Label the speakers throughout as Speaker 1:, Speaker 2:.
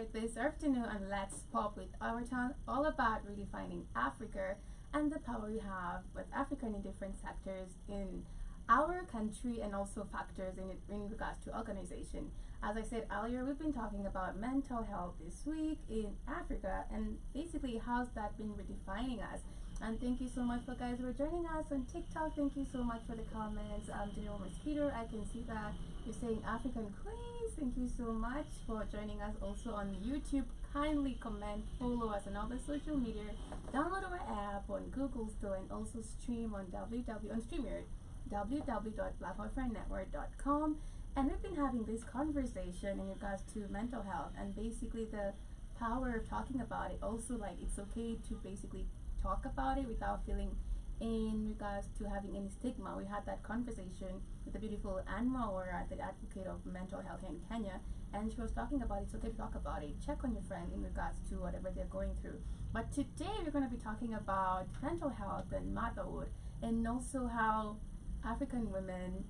Speaker 1: Motherhood this afternoon on Let's Pop with Ewoton, all about redefining Africa and the power we have with Africa in different sectors in our country and also factors in regards to organization. As I said earlier, we've been talking about mental health this week in Africa and basically how's that been redefining us. And thank you so much for guys who are joining us on TikTok. Thank you so much for the comments. Daniel Mosquito, I can see that you're saying African Queens. Thank you so much for joining us also on YouTube. Kindly comment, follow us on all the social media. Download our app on Google Store and also stream on StreamYard, www.blackboyfriendnetwork.com. And we've been having this conversation in regards to mental health and basically the power of talking about it. Also, like, it's okay to basically talk about it without feeling in regards to having any stigma. We had that conversation with the beautiful Anne Mawara, the advocate of mental health in Kenya, and she was talking about it's okay to talk about it. Check on your friend in regards to whatever they're going through. But today we're going to be talking about mental health and motherhood, and also how African women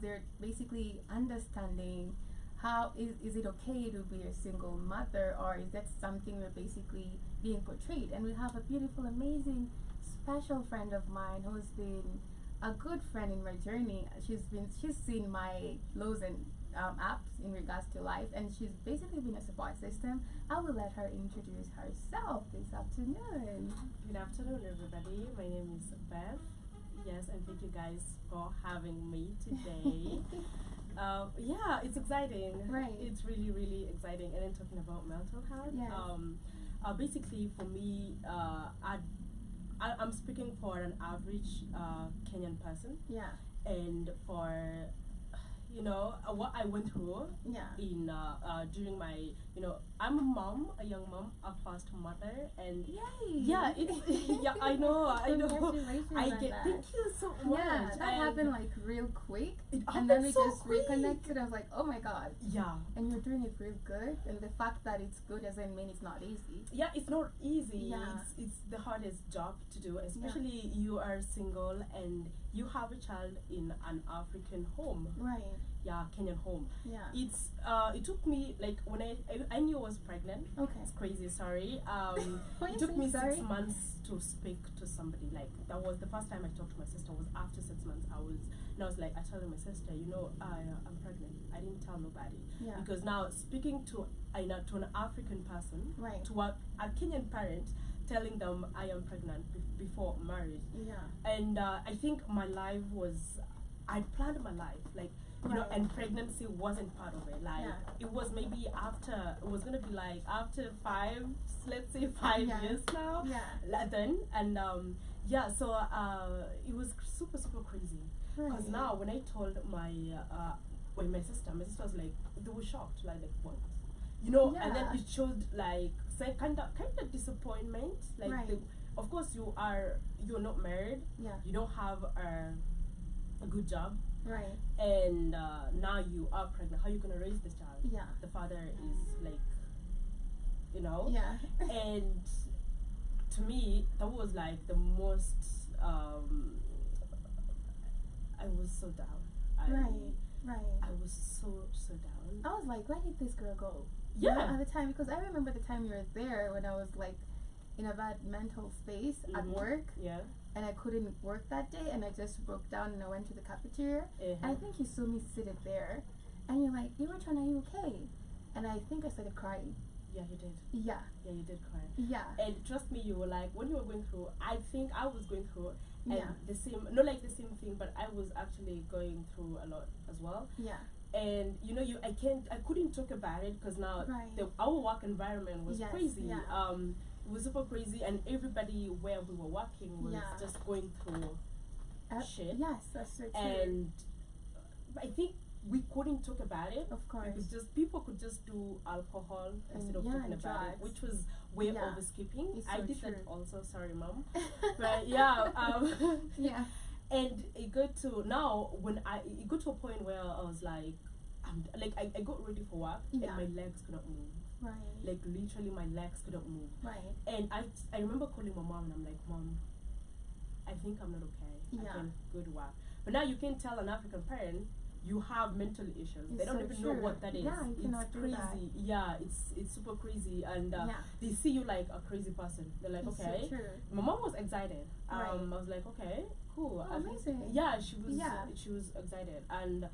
Speaker 1: they're basically understanding how is it okay to be a single mother, or is that something we're basically being portrayed? And we have a beautiful, amazing, special friend of mine who's been a good friend in my journey. She's seen my lows and ups in regards to life, and she's basically been a support system. I will let her introduce herself this afternoon.
Speaker 2: Good afternoon, everybody. My name is Beth. Yes, and thank you guys for having me today. Yeah, it's exciting.
Speaker 1: Right.
Speaker 2: It's really, really exciting. And then talking about mental health.
Speaker 1: Yes.
Speaker 2: Basically, for me, I'm speaking for an average Kenyan person.
Speaker 1: Yeah.
Speaker 2: And for what I went through in during my I'm a mom, a young mom, a first mother, and
Speaker 1: Yay!
Speaker 2: yeah, I know
Speaker 1: Congratulations
Speaker 2: I
Speaker 1: on
Speaker 2: get
Speaker 1: that.
Speaker 2: thank you so much.
Speaker 1: Yeah, that happened like real quick,
Speaker 2: It
Speaker 1: and then
Speaker 2: happened
Speaker 1: we
Speaker 2: so
Speaker 1: just
Speaker 2: quick.
Speaker 1: reconnected. I was like, oh my god.
Speaker 2: Yeah,
Speaker 1: And you're doing it real good, and the fact that it's good doesn't mean it's not easy.
Speaker 2: yeah, it's not easy.
Speaker 1: Yeah.
Speaker 2: It's the hardest job to do, especially you are single and you have a child in an African home.
Speaker 1: Right.
Speaker 2: Yeah, Kenyan home.
Speaker 1: Yeah.
Speaker 2: It took me like when I knew I was pregnant.
Speaker 1: Okay.
Speaker 2: It's crazy, sorry.
Speaker 1: Why
Speaker 2: It
Speaker 1: you
Speaker 2: took
Speaker 1: say
Speaker 2: me
Speaker 1: sorry?
Speaker 2: 6 months to speak to somebody. Like that was the first time I talked to my sister. Was after 6 months. I was like, I told my sister, I'm pregnant. I didn't tell nobody.
Speaker 1: Yeah.
Speaker 2: Because now speaking to an African person,
Speaker 1: Right.
Speaker 2: to a Kenyan parent, telling them I am pregnant before marriage.
Speaker 1: Yeah.
Speaker 2: And I think my life was, I planned my life like. And pregnancy wasn't part of it. Like it was maybe after. It was gonna be like after 5, let's say 5 years now.
Speaker 1: Yeah.
Speaker 2: Then and so it was super crazy. Because now when I told my sister was like, they were shocked. Like what? And then it showed like kind of disappointment. Like of course you're not married.
Speaker 1: Yeah.
Speaker 2: You don't have a good job.
Speaker 1: Right.
Speaker 2: And now you are pregnant. How are you gonna raise this child?
Speaker 1: Yeah.
Speaker 2: The father is like,
Speaker 1: Yeah.
Speaker 2: And to me, that was like the most. I was so down.
Speaker 1: Right.
Speaker 2: I was so down.
Speaker 1: I was like, where did this girl go?
Speaker 2: Yeah.
Speaker 1: At the time, because I remember the time you were there when I was like in a bad mental space at work.
Speaker 2: Yeah.
Speaker 1: And I couldn't work that day, and I just broke down and I went to the cafeteria. And I think you saw me seated there, and you're like, Ewoton, are you okay? And I think I started crying.
Speaker 2: Yeah, you did.
Speaker 1: Yeah.
Speaker 2: Yeah, you did cry.
Speaker 1: Yeah.
Speaker 2: And trust me, you were like, when you were going through, I think I was going through and
Speaker 1: Yeah.
Speaker 2: the same, not like the same thing, but I was actually going through a lot as well.
Speaker 1: Yeah.
Speaker 2: And I couldn't talk about it because now our work environment was crazy.
Speaker 1: Yeah.
Speaker 2: It was super crazy, and everybody where we were working was just going through shit.
Speaker 1: Yes, that's so true.
Speaker 2: And I think we couldn't talk about it.
Speaker 1: Of course.
Speaker 2: Because people could just do alcohol instead of talking about
Speaker 1: drugs.
Speaker 2: it, which was way
Speaker 1: Yeah.
Speaker 2: overskipping.
Speaker 1: It's
Speaker 2: I
Speaker 1: so
Speaker 2: did
Speaker 1: true.
Speaker 2: that also, sorry mom. But yeah,
Speaker 1: Yeah.
Speaker 2: and it got to now when it got to a point where I was like, I got ready for work and my legs couldn't move.
Speaker 1: Right.
Speaker 2: Like literally my legs couldn't move.
Speaker 1: Right.
Speaker 2: And I remember calling my mom and I'm like, Mom, I think I'm not okay. I
Speaker 1: Yeah.
Speaker 2: can go to work. But now you can tell an African parent you have mental issues.
Speaker 1: It's
Speaker 2: They don't
Speaker 1: so
Speaker 2: even
Speaker 1: true.
Speaker 2: know what that is.
Speaker 1: Yeah, you cannot
Speaker 2: It's
Speaker 1: do
Speaker 2: crazy.
Speaker 1: that.
Speaker 2: Yeah, it's super crazy, and they see you like a crazy person. They're like,
Speaker 1: It's
Speaker 2: okay.
Speaker 1: so true.
Speaker 2: My mom was excited.
Speaker 1: Right.
Speaker 2: I was like, okay, cool.
Speaker 1: Oh, amazing.
Speaker 2: Yeah, she was.
Speaker 1: Yeah.
Speaker 2: She was excited, and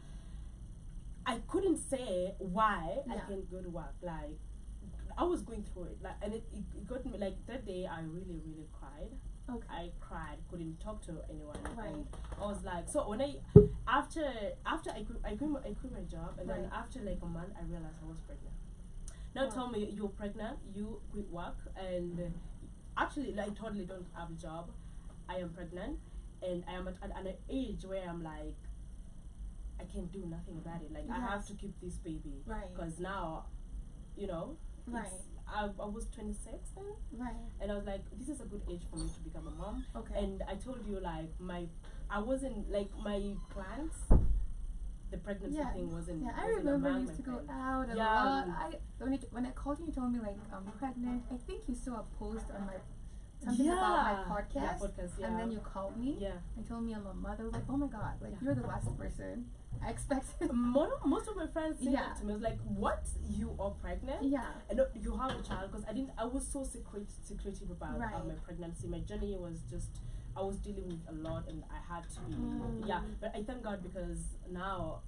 Speaker 2: I couldn't say why I
Speaker 1: Yeah.
Speaker 2: can't go to work. Like, I was going through it, like, and it got me. Like that day, I really, really cried.
Speaker 1: Okay.
Speaker 2: I cried, couldn't talk to anyone,
Speaker 1: Right.
Speaker 2: and I was like, so when after I quit my job, and then
Speaker 1: Right.
Speaker 2: after like a month, I realized I was pregnant. Now
Speaker 1: Wow.
Speaker 2: tell me, you're pregnant, you quit work, and actually, like, totally don't have a job. I am pregnant, and I am at an age where I'm like, I can't do nothing about it. Like, I have
Speaker 1: Yes.
Speaker 2: to keep this baby,
Speaker 1: Right.
Speaker 2: because now, you know,
Speaker 1: Right.
Speaker 2: I was 26 then,
Speaker 1: Right.
Speaker 2: and I was like, this is a good age for me to become a mom.
Speaker 1: Okay.
Speaker 2: And I told you, like, I wasn't, like, my plans, the pregnancy
Speaker 1: Yeah.
Speaker 2: thing wasn't.
Speaker 1: Yeah, I
Speaker 2: wasn't
Speaker 1: remember
Speaker 2: among
Speaker 1: you
Speaker 2: my
Speaker 1: used to go
Speaker 2: plans.
Speaker 1: out a
Speaker 2: Yeah,
Speaker 1: lot. When I called you, you told me like I'm pregnant. I think you saw a post on my something about my podcast.
Speaker 2: Yeah, podcast, yeah.
Speaker 1: And then you called me.
Speaker 2: Yeah.
Speaker 1: And told me I'm a mother. Like, oh my god, like
Speaker 2: Yeah.
Speaker 1: you're the last person I expected.
Speaker 2: Most of my friends say
Speaker 1: Yeah.
Speaker 2: that to me. I was like, what? You are pregnant?
Speaker 1: Yeah.
Speaker 2: And you have a child? Because I was so secretive about
Speaker 1: Right.
Speaker 2: my pregnancy. My journey was just, I was dealing with a lot, and I had to be, yeah. But I thank God, because now,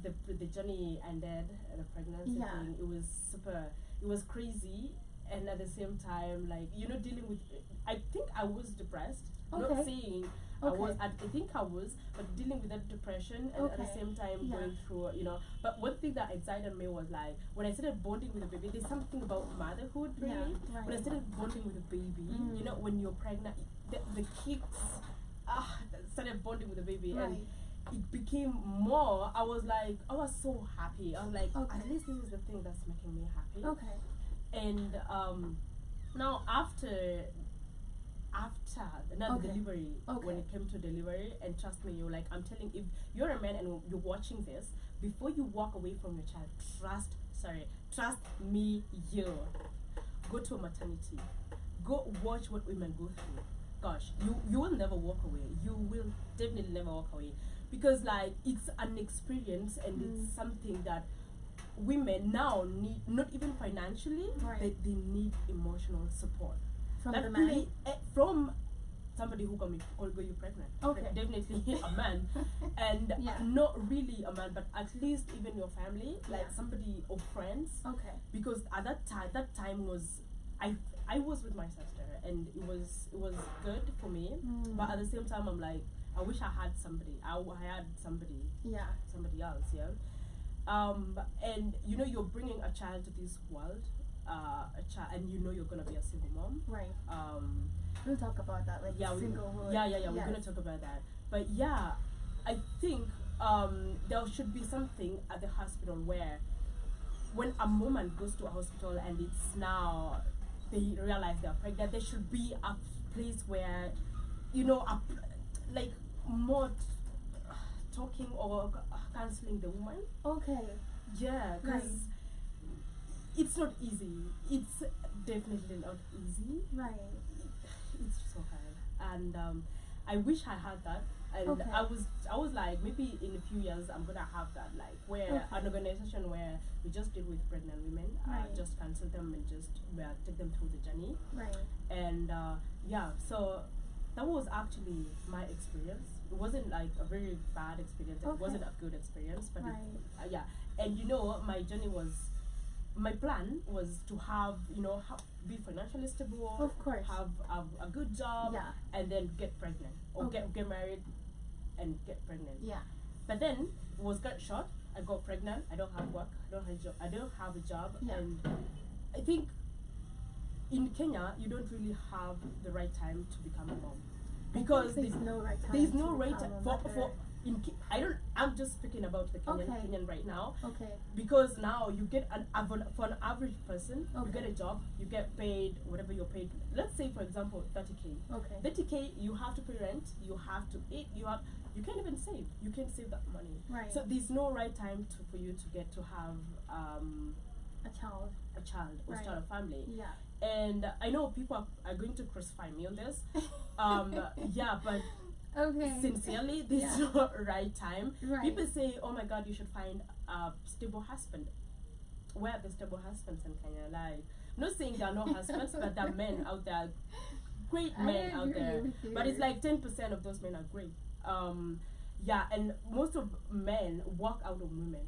Speaker 2: the journey ended, the pregnancy
Speaker 1: Yeah.
Speaker 2: thing, it was crazy, and at the same time, like, dealing with, I think I was depressed.
Speaker 1: Okay.
Speaker 2: Not saying I was, I think I was, but dealing with that depression, and at the
Speaker 1: Okay.
Speaker 2: same time
Speaker 1: Yeah.
Speaker 2: going through, but one thing that excited me was, like, when I started bonding with the baby, there's something about motherhood, really.
Speaker 1: Yeah, right.
Speaker 2: When I started bonding with the baby, when you're pregnant, the kids started bonding with the baby, and
Speaker 1: Right.
Speaker 2: it became more, I was so happy. I was like,
Speaker 1: Okay.
Speaker 2: at least this is the thing that's making me happy.
Speaker 1: Okay.
Speaker 2: And now after now
Speaker 1: Okay.
Speaker 2: the delivery,
Speaker 1: Okay.
Speaker 2: when it came to delivery, and trust me, I'm telling, if you're a man and you're watching this, before you walk away from your child, trust me, go to a maternity, go watch what women go through. Gosh, you will never walk away. You will definitely never walk away, because, like, it's an experience, and it's something that women now need, not even financially,
Speaker 1: Right.
Speaker 2: they need emotional support.
Speaker 1: From
Speaker 2: That
Speaker 1: the man.
Speaker 2: really, from somebody who got you pregnant.
Speaker 1: Okay.
Speaker 2: Definitely a man. And
Speaker 1: Yeah.
Speaker 2: not really a man, but at least even your family, like
Speaker 1: Yeah.
Speaker 2: somebody or friends.
Speaker 1: Okay.
Speaker 2: Because at that time was, I was with my sister, and it was good for me. But at the same time, I'm like, I wish I had somebody. I had somebody
Speaker 1: Yeah.
Speaker 2: else, yeah. And you're bringing a child to this world, and you're gonna be a single mom.
Speaker 1: Right.
Speaker 2: Um,
Speaker 1: We'll talk about that, like
Speaker 2: yeah,
Speaker 1: singlehood.
Speaker 2: we're gonna talk about that. But yeah, I think there should be something at the hospital where, when a woman goes to a hospital and it's now they realize they're pregnant, there should be a place where, like, more talking or counseling the woman.
Speaker 1: Okay.
Speaker 2: Yeah, because
Speaker 1: Right.
Speaker 2: it's not easy. It's definitely not easy.
Speaker 1: Right.
Speaker 2: It's so hard, and I wish I had that. And
Speaker 1: Okay.
Speaker 2: I was like, maybe in a few years I'm gonna have that, like, where
Speaker 1: Okay.
Speaker 2: an organization where we just deal with pregnant women,
Speaker 1: Right.
Speaker 2: just counsel them and just take them through the journey.
Speaker 1: Right.
Speaker 2: And yeah, so that was actually my experience. It wasn't like a very bad experience. It
Speaker 1: Okay.
Speaker 2: wasn't a good experience, but
Speaker 1: Right.
Speaker 2: yeah. And my journey was, my plan was to have, be financially stable,
Speaker 1: Of course.
Speaker 2: have a good job,
Speaker 1: Yeah.
Speaker 2: and then get pregnant, or
Speaker 1: Okay.
Speaker 2: get married and get pregnant.
Speaker 1: Yeah.
Speaker 2: But then it was cut short. I got pregnant. I don't have work. I don't have a job.
Speaker 1: Yeah.
Speaker 2: And I think in Kenya you don't really have the right time to become a mom, because
Speaker 1: there's no right time.
Speaker 2: there's no
Speaker 1: to
Speaker 2: right
Speaker 1: become
Speaker 2: time
Speaker 1: a
Speaker 2: for
Speaker 1: mother.
Speaker 2: I'm just speaking about the
Speaker 1: Okay.
Speaker 2: Kenyan right now,
Speaker 1: Okay.
Speaker 2: because now you get for an average person, you
Speaker 1: Okay.
Speaker 2: get a job, you get paid whatever you're paid. Let's say, for example, 30K.
Speaker 1: Okay.
Speaker 2: 30K, you have to pay rent, you have to eat, you can't even save. You can't save that money.
Speaker 1: Right.
Speaker 2: So there's no right time for you to get to have
Speaker 1: A child.
Speaker 2: a child or
Speaker 1: Right.
Speaker 2: start a family.
Speaker 1: Yeah.
Speaker 2: And I know people are going to crucify me on this. Yeah, but
Speaker 1: Okay.
Speaker 2: Sincerely, this is
Speaker 1: Yeah.
Speaker 2: not right time.
Speaker 1: Right.
Speaker 2: People say, oh my God, you should find a stable husband. Where are the stable husbands in Kenya? Like, I'm not saying there are no husbands, but there are men out there, great men out there. But it's like 10% of those men are great. Yeah, and most of men walk out on women.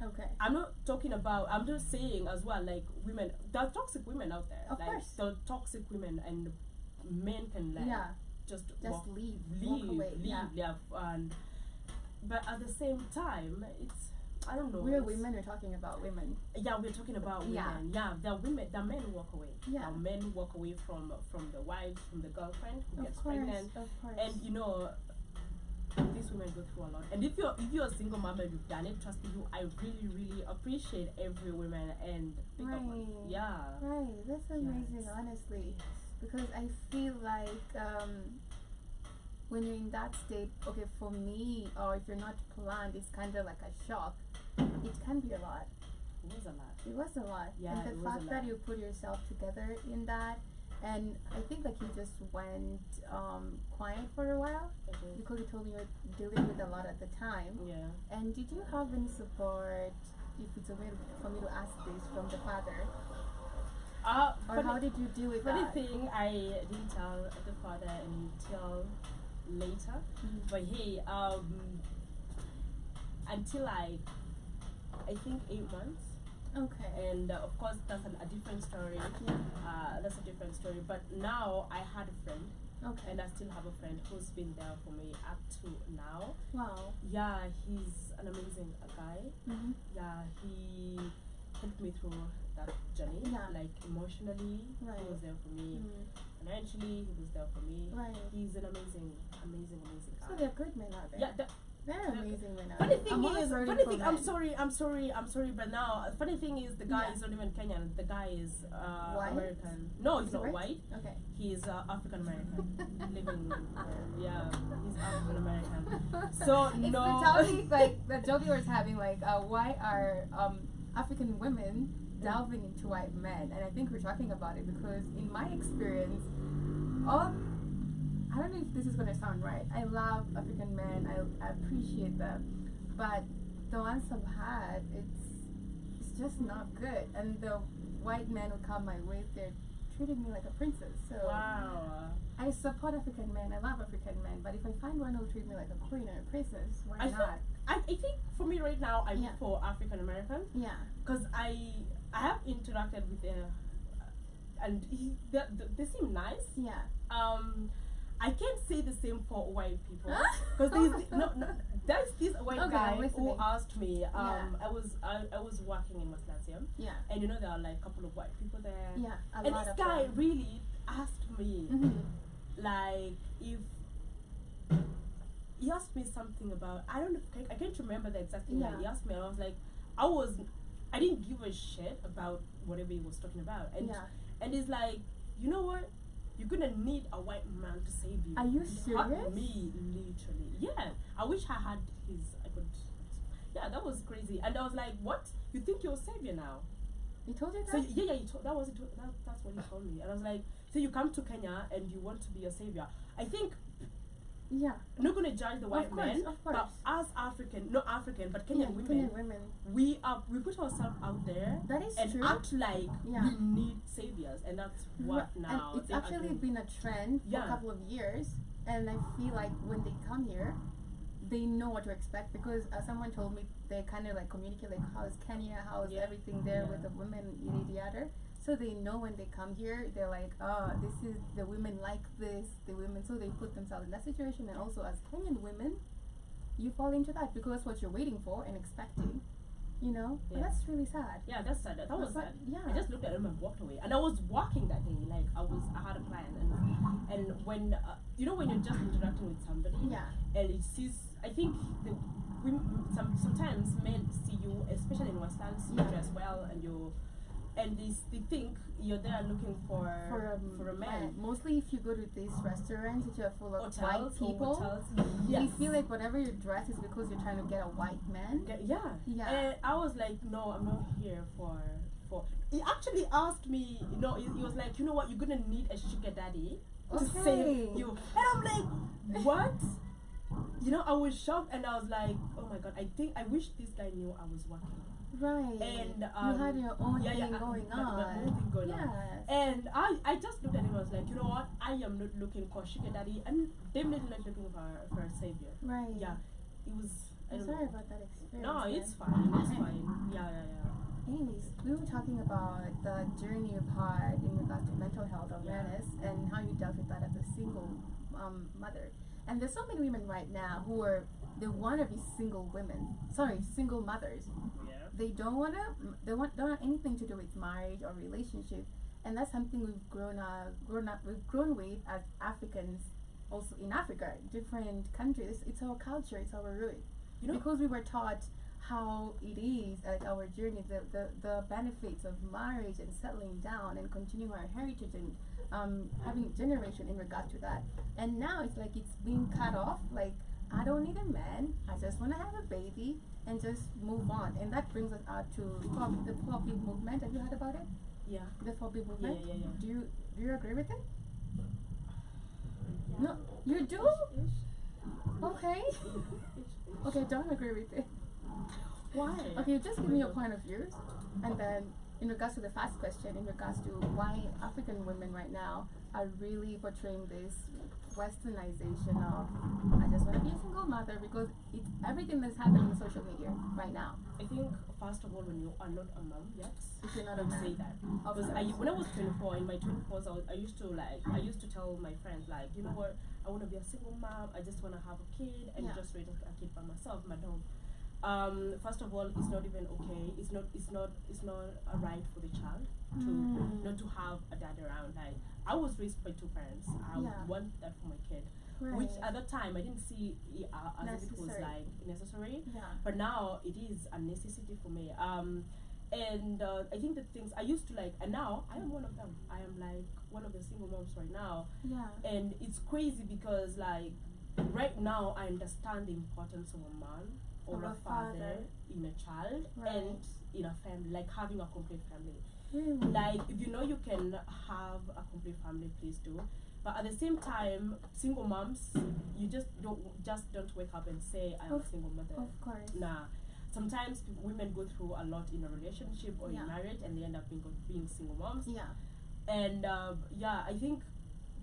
Speaker 1: Okay.
Speaker 2: I'm not talking about, I'm just saying as well, like, women, there are toxic women out there.
Speaker 1: Of
Speaker 2: like,
Speaker 1: course.
Speaker 2: there are toxic women, and men can, like, just
Speaker 1: leave.
Speaker 2: Walk
Speaker 1: away.
Speaker 2: Yeah. But at the same time, it's, I don't know.
Speaker 1: We're women, we're talking about women.
Speaker 2: Yeah, we're talking about women. Yeah, the men walk away.
Speaker 1: Yeah.
Speaker 2: Men walk away from the wife, from the girlfriend who gets
Speaker 1: course,
Speaker 2: pregnant.
Speaker 1: Of course.
Speaker 2: And you know, these women go through a lot. And if you're a single mom and you've done it, trust me, I really, really appreciate every woman and pick up. Yeah.
Speaker 1: Right. That's amazing, honestly. Because I feel like when you're in that state, okay, for me, or if you're not planned, it's kind of like a shock. It can be a lot.
Speaker 2: It was a lot.
Speaker 1: It was a lot.
Speaker 2: Yeah,
Speaker 1: and the fact that you put yourself together in that, and I think like you just went quiet for a while because you told me you were dealing with a lot at the time.
Speaker 2: Yeah.
Speaker 1: And did you have any support, if it's a way for me to ask this, from the father? Or how did you deal with that?
Speaker 2: Funny thing, I didn't tell the father until later. But hey, until I think 8 months.
Speaker 1: Okay.
Speaker 2: And of course, that's a different story.
Speaker 1: Yeah.
Speaker 2: That's a different story. But now I had a friend.
Speaker 1: Okay.
Speaker 2: And I still have a friend who's been there for me up to now.
Speaker 1: Wow.
Speaker 2: Yeah, he's an amazing guy.
Speaker 1: Mm-hmm.
Speaker 2: Yeah, he helped me through that journey.
Speaker 1: Yeah.
Speaker 2: Like emotionally,
Speaker 1: Right.
Speaker 2: he was there for me.
Speaker 1: Mm.
Speaker 2: Financially, he was there for me.
Speaker 1: Right.
Speaker 2: He's an amazing guy.
Speaker 1: So they're good men out there.
Speaker 2: Yeah.
Speaker 1: They're amazing men out
Speaker 2: Funny
Speaker 1: there.
Speaker 2: thing is, I'm
Speaker 1: men.
Speaker 2: sorry, but now, funny thing is, the guy is not even Kenyan. The guy is
Speaker 1: White?
Speaker 2: American. No, he's not
Speaker 1: Right?
Speaker 2: white.
Speaker 1: Okay.
Speaker 2: He's African American, living. Yeah, he's African American. So
Speaker 1: It's
Speaker 2: no.
Speaker 1: the topic like the joke we were having, like why are African women delving into white men? And I think we're talking about it because in my experience, I don't know if this is gonna sound right. I love African men. I appreciate them, but the ones I've had, it's just not good. And the white men who come my way, they're treating me like a princess. So
Speaker 2: Wow.
Speaker 1: I support African men. I love African men. But if I find one who treat me like a queen or a princess, why not?
Speaker 2: I think for me right now, I'm for African American.
Speaker 1: Yeah.
Speaker 2: Because I have interacted with and they seem nice.
Speaker 1: Yeah.
Speaker 2: I can't say the same for white people because there's this white guy who asked me. I was working in Maslasium.
Speaker 1: Yeah.
Speaker 2: And you know there are like a couple of white people there.
Speaker 1: Yeah.
Speaker 2: And this guy really asked me, like, if he asked me something about, I don't know, I can't remember the exact thing that he asked me. And I was like, I didn't give a shit about whatever he was talking about. And he's like, you know what? You're gonna need a white man to save you.
Speaker 1: Are you serious?
Speaker 2: Me, literally. Yeah. I wish I had I could. Yeah, that was crazy. And I was like, what? You think you're a savior now?
Speaker 1: He told you that?
Speaker 2: So yeah, that's what he told me. And I was like, so you come to Kenya and you want to be a savior. I think.
Speaker 1: Yeah.
Speaker 2: I'm not gonna judge the white men, but as not African, but Kenyan women, we put ourselves out there.
Speaker 1: That is
Speaker 2: and
Speaker 1: true.
Speaker 2: Act like we need saviors, and that's what now.
Speaker 1: And it's actually been a trend for a couple of years, and I feel like when they come here, they know what to expect because someone told me they kind of like communicate like how's Kenya, how's everything there with the women, yada. So they know when they come here, they're like, oh, this is, the women like this, the women, so they put themselves in that situation. And also as Kenyan women, you fall into that because that's what you're waiting for and expecting, you know? But that's really sad.
Speaker 2: Yeah, that's sad. That was sad.
Speaker 1: Yeah.
Speaker 2: I just looked at him and walked away. And I was walking that day, like I had a plan. And when, you know when you're just interacting with somebody, and it sees, I think sometimes men see you, especially in Westlands, you dress well and they think you're there looking for a man.
Speaker 1: Mostly if you go to these restaurants which are full of
Speaker 2: hotels,
Speaker 1: white people, you feel like whatever you dress is because you're trying to get a white man.
Speaker 2: Yeah. And I was like, no, I'm not here for. He actually asked me, you know, he was like, you know what, you're gonna need a sugar daddy to save you. And I'm like, what? you know, I was shocked and I was like, oh my god, I wish this guy knew I was working.
Speaker 1: Right.
Speaker 2: And
Speaker 1: you had your own thing going on.
Speaker 2: My own thing going on. And I just looked at him and was like, you know what? I am not looking for sugar daddy and definitely not looking for a savior.
Speaker 1: Right.
Speaker 2: Yeah. It was.
Speaker 1: I'm sorry about that experience.
Speaker 2: No, it's fine. It's fine. Yeah.
Speaker 1: Anyways, we were talking about the journey you've had in regards to mental health awareness and how you dealt with that as a single mother. And there's so many women right now who they want to be single mothers.
Speaker 2: Yeah.
Speaker 1: They don't want anything to do with marriage or relationship, and that's something we've grown with as Africans. Also in Africa, different countries, it's our culture, it's our root. You know, because we were taught how it is at our journey, the benefits of marriage and settling down and continuing our heritage and having generation in regard to that. And now it's like it's being cut off. Like, I don't need a man. I just want to have a baby and just move on. And that brings us out to the poppy movement. Have you heard about it?
Speaker 2: Yeah.
Speaker 1: The poppy movement.
Speaker 2: Yeah.
Speaker 1: Do you agree with it? No, you do? Okay. Okay, don't agree with it.
Speaker 2: Why?
Speaker 1: Okay, just give me your point of views, and then in regards to the first question, in regards to why African women right now are really portraying this westernization of I just want to be a single mother, because it's everything that's happening in social media right now.
Speaker 2: I think first of all, when you are not a mom yet,
Speaker 1: if you're not
Speaker 2: don't
Speaker 1: a man,
Speaker 2: say that. Because when I was 24, in my 24s, I used to tell my friends like, you know what, I want to be a single mom. I just want to have a kid and just raise a kid by myself. But no. First of all, it's not even okay. It's not a right for the child to not to have a dad around. Like, I was raised by two parents. I want that for my kid. Right. Which at that time I didn't see as if it was like necessary. Yeah. But now it is a necessity for me. And I think the things I used to like, and now I am one of them. I am like one of the single moms right now. Yeah. And it's crazy because like right now I understand the importance of a man or a father in a child and in a family, like having a complete family. Really? Like, if you know you can have a complete family, please do. But at the same time, single moms, you just don't wake up and say I am a single mother.
Speaker 1: Of course.
Speaker 2: Nah. Sometimes women go through a lot in a relationship or in marriage, and they end up being single moms. Yeah. And I think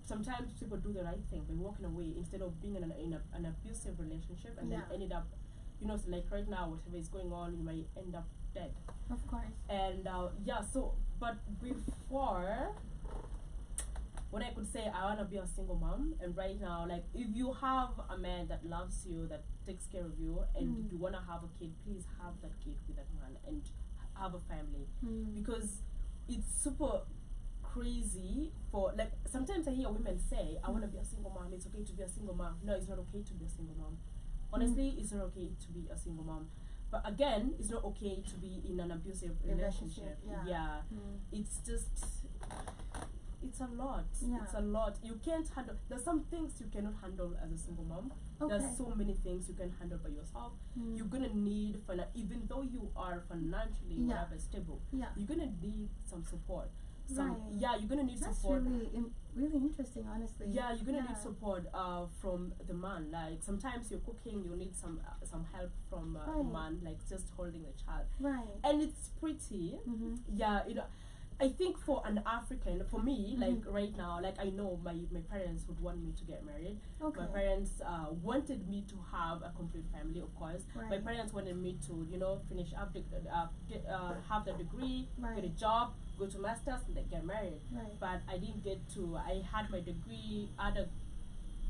Speaker 2: sometimes people do the right thing by walking away instead of being in an abusive relationship and then ended up, you know, so like right now, whatever is going on, you might end up dead.
Speaker 1: Of course. And
Speaker 2: but before, what I could say, I want to be a single mom. And right now, like, if you have a man that loves you, that takes care of you, and you want to have a kid, please have that kid with that man and have a family. Because it's super crazy for, like, sometimes I hear women say, I want to be a single mom, it's okay to be a single mom. No, it's not okay to be a single mom. Honestly, it's not okay to be a single mom. But again, it's not okay to be in an abusive relationship. Yeah. It's just, it's a lot. It's a lot. You can't handle, there's some things you cannot handle as a single mom. Okay. There's so many things you can handle by yourself. You're gonna need, even though you are financially whatever stable, you're gonna need some support. You're gonna need support.
Speaker 1: That's really interesting, honestly.
Speaker 2: Yeah, you're gonna need support from the man. Like, sometimes you're cooking, you need some help from the man, like just holding the child. Right. And it's pretty. Yeah, you know, I think for an African, for me, like right now, like I know my parents would want me to get married. Okay. My parents wanted me to have a complete family, of course. Right. My parents wanted me to, you know, finish up, have the degree, get a job, go to masters, and then get married. Right. But I didn't get to. I had my degree, had a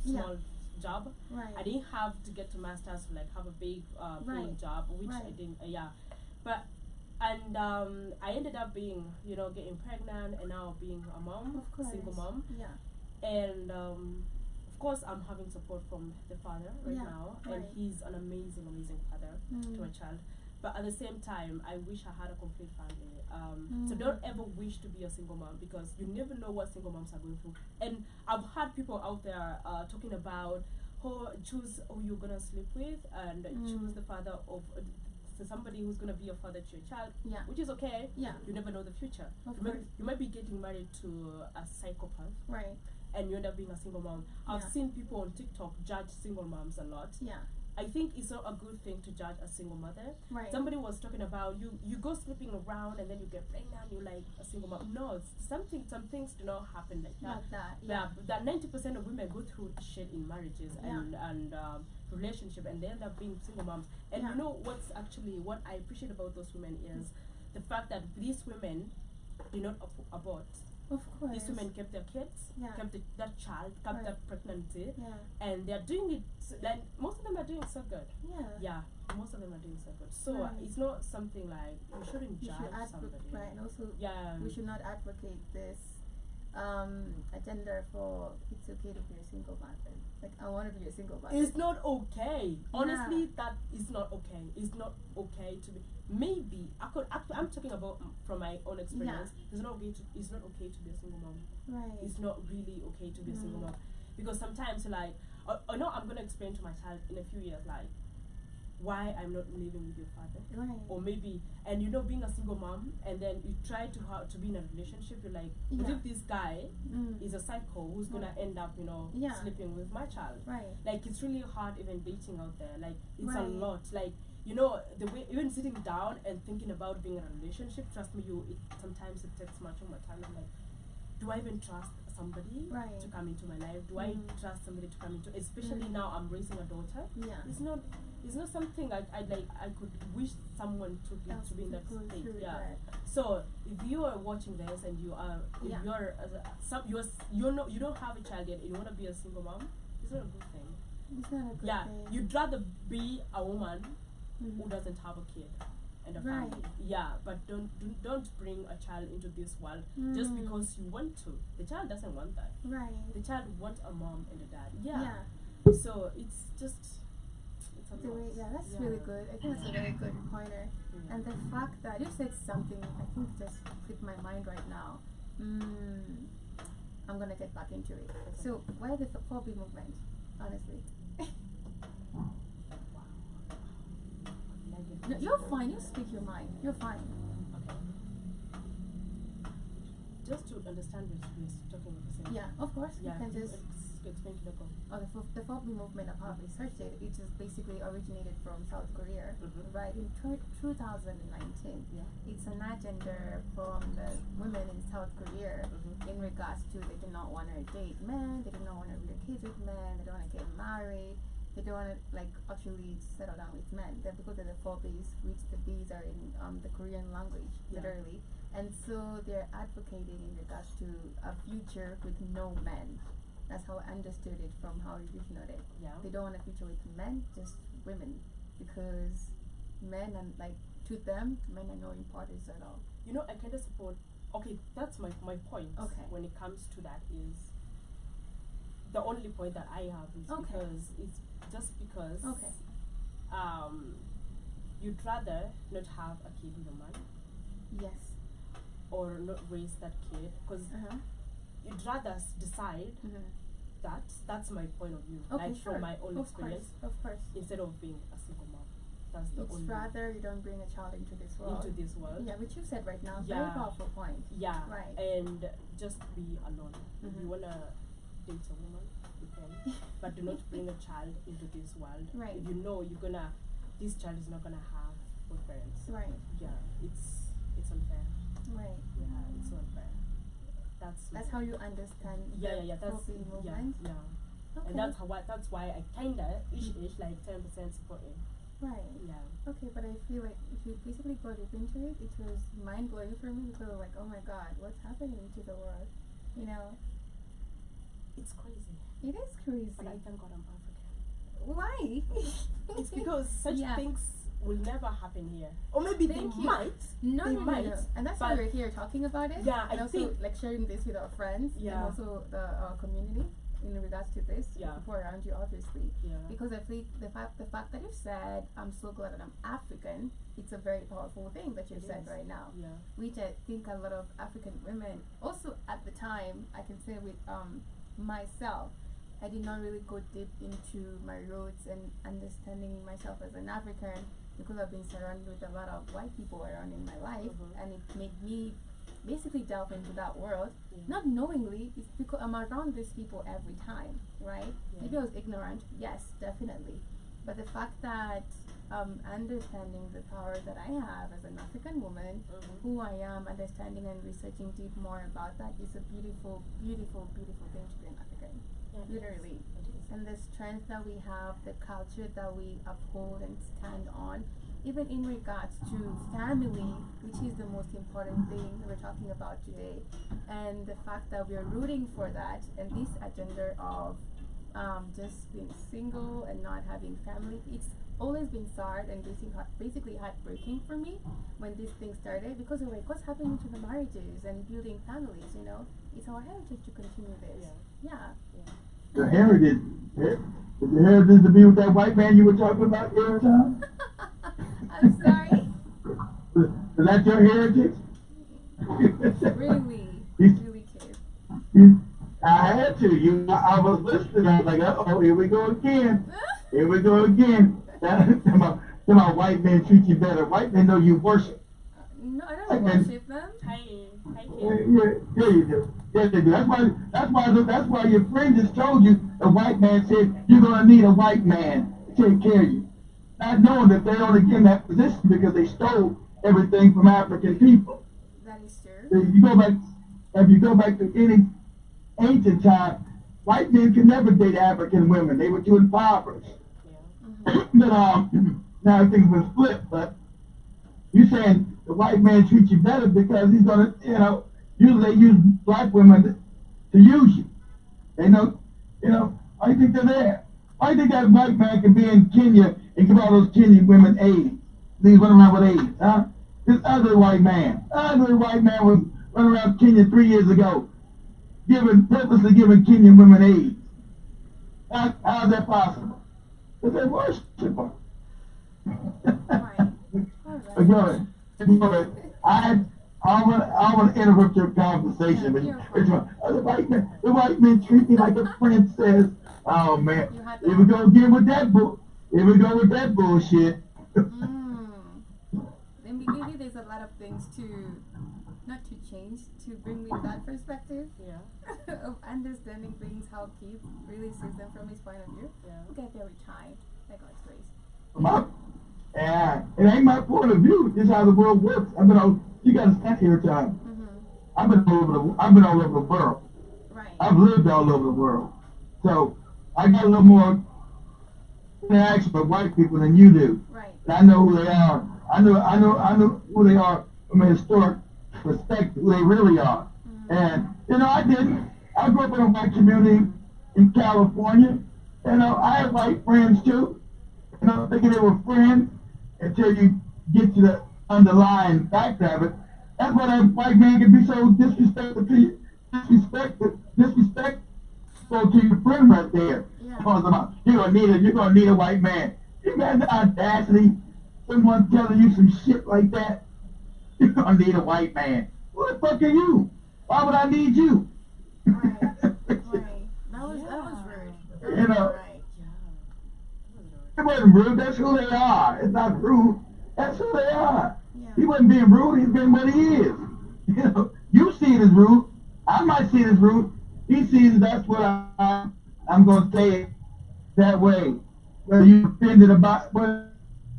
Speaker 2: small job. Right. I didn't have to get to masters to like have a big paying job, which I didn't. But. And I ended up being, you know, getting pregnant and now being a mom, single mom. Yeah. And of course, I'm having support from the father now, and he's an amazing, amazing father to a child. But at the same time, I wish I had a complete family. So don't ever wish to be a single mom, because you never know what single moms are going through. And I've had people out there talking about, choose who you're gonna sleep with, and choose the father of. Somebody who's going to be a father to your child, which is okay. Yeah. You never know the future. You might be getting married to a psychopath. Right. and you end up being a single mom. I've
Speaker 1: Yeah.
Speaker 2: seen people on TikTok judge single moms a lot.
Speaker 1: Yeah.
Speaker 2: I think it's not a good thing to judge a single mother.
Speaker 1: Right.
Speaker 2: Somebody was talking about you go sleeping around and then you get pregnant, you're like a single mom. No, some things do not happen like that.
Speaker 1: Like that.
Speaker 2: Yeah,
Speaker 1: Yeah.
Speaker 2: that 90% of women go through shit in marriages and relationship, and they end up being single moms. And
Speaker 1: Yeah.
Speaker 2: you know what I appreciate about those women is the fact that these women do not abort.
Speaker 1: Of course.
Speaker 2: These women kept their kids,
Speaker 1: Yeah.
Speaker 2: kept that child, kept
Speaker 1: Right.
Speaker 2: that pregnancy,
Speaker 1: Yeah.
Speaker 2: and they're doing it. Like most of them are doing so good.
Speaker 1: Yeah.
Speaker 2: Yeah, most of them are doing so good. So
Speaker 1: Right.
Speaker 2: it's not something like you shouldn't
Speaker 1: You
Speaker 2: judge
Speaker 1: should
Speaker 2: somebody.
Speaker 1: right, and also
Speaker 2: Yeah.
Speaker 1: we should not advocate this agenda for it's okay to be a single mother. Like I want to be a single mother.
Speaker 2: It's not okay. Honestly, that is not okay. It's not okay to be. Maybe I'm talking about from my own experience. It's not okay to be a single mom.
Speaker 1: Right.
Speaker 2: It's not really okay to be a single mom, because sometimes like I know I'm gonna explain to my child in a few years like why I'm not living with your father.
Speaker 1: Right.
Speaker 2: Or maybe, and you know, being a single mom, and then you try to be in a relationship, you're like, what
Speaker 1: Yeah.
Speaker 2: if this guy is a psycho who's gonna end up,
Speaker 1: Yeah.
Speaker 2: sleeping with my child?
Speaker 1: Right.
Speaker 2: Like, it's really hard even dating out there. Like, it's a
Speaker 1: Right.
Speaker 2: lot. Like, you know, the way, even sitting down and thinking about being in a relationship, trust me, sometimes it takes much of my time. I'm like, do I even trust somebody
Speaker 1: Right.
Speaker 2: to come into my life? Do I trust somebody to come into, especially now I'm raising a daughter?
Speaker 1: Yeah.
Speaker 2: It's not something I could wish someone to be in that
Speaker 1: Go
Speaker 2: state.
Speaker 1: through
Speaker 2: Yeah.
Speaker 1: that.
Speaker 2: So if you are watching this and you are
Speaker 1: Yeah.
Speaker 2: you don't have a child yet and you want to be a single mom, it's not a good thing.
Speaker 1: It's not a good
Speaker 2: Yeah,
Speaker 1: thing.
Speaker 2: you'd rather be a woman
Speaker 1: Mhm.
Speaker 2: who doesn't have a kid and a
Speaker 1: Right.
Speaker 2: family. Yeah, but don't bring a child into this world just because you want to. The child doesn't want that.
Speaker 1: Right.
Speaker 2: The child wants a mom and a dad. Yeah.
Speaker 1: Yeah.
Speaker 2: So it's a
Speaker 1: The
Speaker 2: lot.
Speaker 1: way, yeah, that's
Speaker 2: Yeah.
Speaker 1: really good. I think that's a very good pointer.
Speaker 2: Yeah.
Speaker 1: And the fact that you said something, I think just clicked my mind right now. I'm gonna get back into it. So, why the 4B movement? Honestly, no, you're fine. You speak your mind. You're fine.
Speaker 2: Okay. Just to understand we're talking about the same.
Speaker 1: Yeah, of course.
Speaker 2: Yeah.
Speaker 1: You can just.
Speaker 2: Explain to the girl.
Speaker 1: The 4B movement, I've researched it. It is basically originated from South Korea, right in 2019.
Speaker 2: Yeah.
Speaker 1: It's an agenda from the women in South Korea in regards to they do not want to date men, they do not want to rear kids with men, they don't want to get married, they don't want to like actually settle down with men. They're because of the 4Bs, which the Bs are in the Korean language, literally. And so they're advocating in regards to a future with no men. That's how I understood it from how you know it.
Speaker 2: Yeah.
Speaker 1: They don't want a future with men, just women, because men and like to them, men are no importance at all.
Speaker 2: You know, I kind of support. Okay, that's my point.
Speaker 1: Okay.
Speaker 2: When it comes to that, is the only point that I have is because it's just because.
Speaker 1: Okay.
Speaker 2: You'd rather not have a kid with a man,
Speaker 1: Yes.
Speaker 2: or not raise that kid, because you'd rather decide that. That's my point of view.
Speaker 1: Okay,
Speaker 2: Like
Speaker 1: sure.
Speaker 2: from my own experience,
Speaker 1: Of course.
Speaker 2: instead of being a single mom. That's the
Speaker 1: It's
Speaker 2: only
Speaker 1: rather you don't bring a child into this world.
Speaker 2: into this world.
Speaker 1: Yeah, which you said right now.
Speaker 2: Yeah.
Speaker 1: Very powerful point.
Speaker 2: Yeah.
Speaker 1: Right.
Speaker 2: And just be alone. If you wanna date a woman, you can, but do not bring a child into this world.
Speaker 1: Right.
Speaker 2: If you know this child is not gonna have both parents.
Speaker 1: Right.
Speaker 2: Yeah, it's unfair.
Speaker 1: Right.
Speaker 2: Yeah, it's unfair.
Speaker 1: That's how you understand
Speaker 2: Yeah.
Speaker 1: the
Speaker 2: That's
Speaker 1: 4B movement.
Speaker 2: Yeah.
Speaker 1: Okay.
Speaker 2: And that's why I kinda ish like 10% support it.
Speaker 1: Right.
Speaker 2: Yeah.
Speaker 1: Okay, but I feel like if you basically got deep into it, it was mind blowing for me because I was like, oh my god, what's happening to the world? You know?
Speaker 2: It's crazy.
Speaker 1: It is crazy.
Speaker 2: But I thank God I'm African.
Speaker 1: Why?
Speaker 2: It's because such
Speaker 1: Yeah.
Speaker 2: things will never happen here. Or maybe
Speaker 1: Thank
Speaker 2: they
Speaker 1: you.
Speaker 2: might.
Speaker 1: No,
Speaker 2: They
Speaker 1: no, no,
Speaker 2: might,
Speaker 1: no. And that's why
Speaker 2: but-
Speaker 1: we're here talking about it.
Speaker 2: Yeah,
Speaker 1: and
Speaker 2: I
Speaker 1: also
Speaker 2: think-
Speaker 1: like sharing this with our friends and
Speaker 2: Yeah.
Speaker 1: also the community in regards to this.
Speaker 2: Yeah.
Speaker 1: People around you, obviously.
Speaker 2: Yeah.
Speaker 1: Because I think the fact that you've said, I'm so glad that I'm African, it's a very powerful thing that you've
Speaker 2: It
Speaker 1: said
Speaker 2: is.
Speaker 1: right now.
Speaker 2: Yeah.
Speaker 1: Which I think a lot of African women, also at the time, I can say with myself, I did not really go deep into my roots and understanding myself as an African because I've been surrounded with a lot of white people around in my life, and it made me basically delve into that world, not knowingly. It's because I'm around these people every time, right? Maybe I was ignorant, yes, definitely, but the fact that understanding the power that I have as an African woman, who I am, understanding and researching deep more about that is a beautiful, beautiful, beautiful thing to be an African, literally. And the strength that we have, the culture that we uphold and stand on, even in regards to family, which is the most important thing we're talking about today, and the fact that we're rooting for that, and this agenda of just being single and not having family, it's always been sad and basically heartbreaking for me when this thing started, because we're like, what's happening to the marriages and building families, you know? It's our heritage to continue this. Yeah.
Speaker 3: The heritage, the heritage to be with that white man you were talking about every time?
Speaker 1: I'm sorry?
Speaker 3: Is that your heritage?
Speaker 1: Really? Really, kid.
Speaker 3: I had to. I was listening. I was like, uh-oh, here we go again. Here we go again. My white men treat you better. White men know you worship.
Speaker 1: No, I don't worship them.
Speaker 2: Hi,
Speaker 3: yeah, you do. Yeah, they do. That's why your friend just told you the white man said you're gonna need a white man to take care of you. Not knowing that they're only in that position because they stole everything from African people.
Speaker 1: That is true.
Speaker 3: If you go back to any ancient time, white men could never date African women. They were too impoverished. But now things been flipped. But you're saying the white man treats you better because he's gonna, usually they use black women to use you. They know, why do you think they're there? Why do you think that white man can be in Kenya and give all those Kenyan women AIDS? These running around with AIDS, huh? This ugly white man was running around Kenya 3 years ago, purposely giving Kenyan women AIDS. How is that possible? Because they worship her. Right. I want to interrupt your conversation. The white men treat me like a princess. Oh man, here we go again with that Here we go with that bullshit.
Speaker 1: Then maybe there's a lot of things not to change, to bring me that perspective. Of understanding things, how Keith really sees them from his point of view. We'll get there with time, like God's grace.
Speaker 3: It ain't my point of view. This is how the world works. You got to stand here time. I've been all over the world.
Speaker 1: Right.
Speaker 3: I've lived all over the world. So I got a little more interaction with white people than you do.
Speaker 1: Right.
Speaker 3: And I know who they are. I know who they are from a historic perspective, who they really are. And I didn't. I grew up in a white community in California. I had white friends too. Thinking they were friends until you get to the underlying fact of it. That's why that white man can be so disrespectful to you, disrespectful to your friend right there. Talking about you're gonna need a white man. You got the audacity, someone telling you some shit like that. You're gonna need a white man. Who the fuck are you? Why would I need you?
Speaker 1: Right. That was rude. Right.
Speaker 3: It wasn't rude. That's who they are. It's not rude. That's who they are.
Speaker 1: Yeah.
Speaker 3: He wasn't being rude. He's being what he is. You see it as rude. I might see it as rude. He sees it. That's what I'm going to say it that way. Whether you offended about or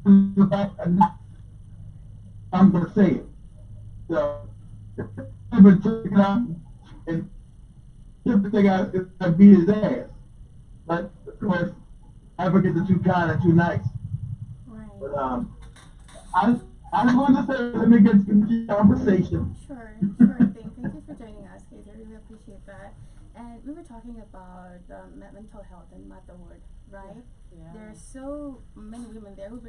Speaker 3: not, I'm going to say it. So, I've been taking out and typically I beat his ass. But of course, Africans are too kind and too nice.
Speaker 1: Right.
Speaker 3: But I just wanted to say, let me get to the conversation.
Speaker 1: Sure thing. Thank you for joining us, Kate. I really appreciate that. And we were talking about mental health and motherhood, right? Yeah. There are so many women there who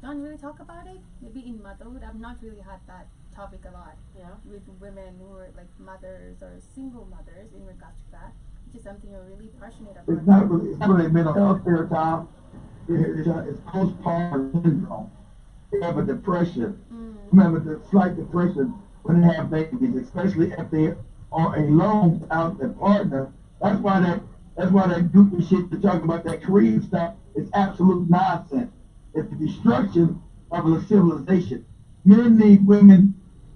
Speaker 1: don't really talk about it. Maybe in motherhood, I've not really had that topic a lot. With women who are like mothers or single mothers in regards to that, which is something you're really passionate about.
Speaker 3: It's not really mental health there, Tom. It's postpartum syndrome. They have a depression. Remember the slight depression when they have babies, especially if they are alone without their partner. That's why that goofy shit you're talking about, that Korean stuff, is absolute nonsense. It's the destruction of a civilization. Men need women,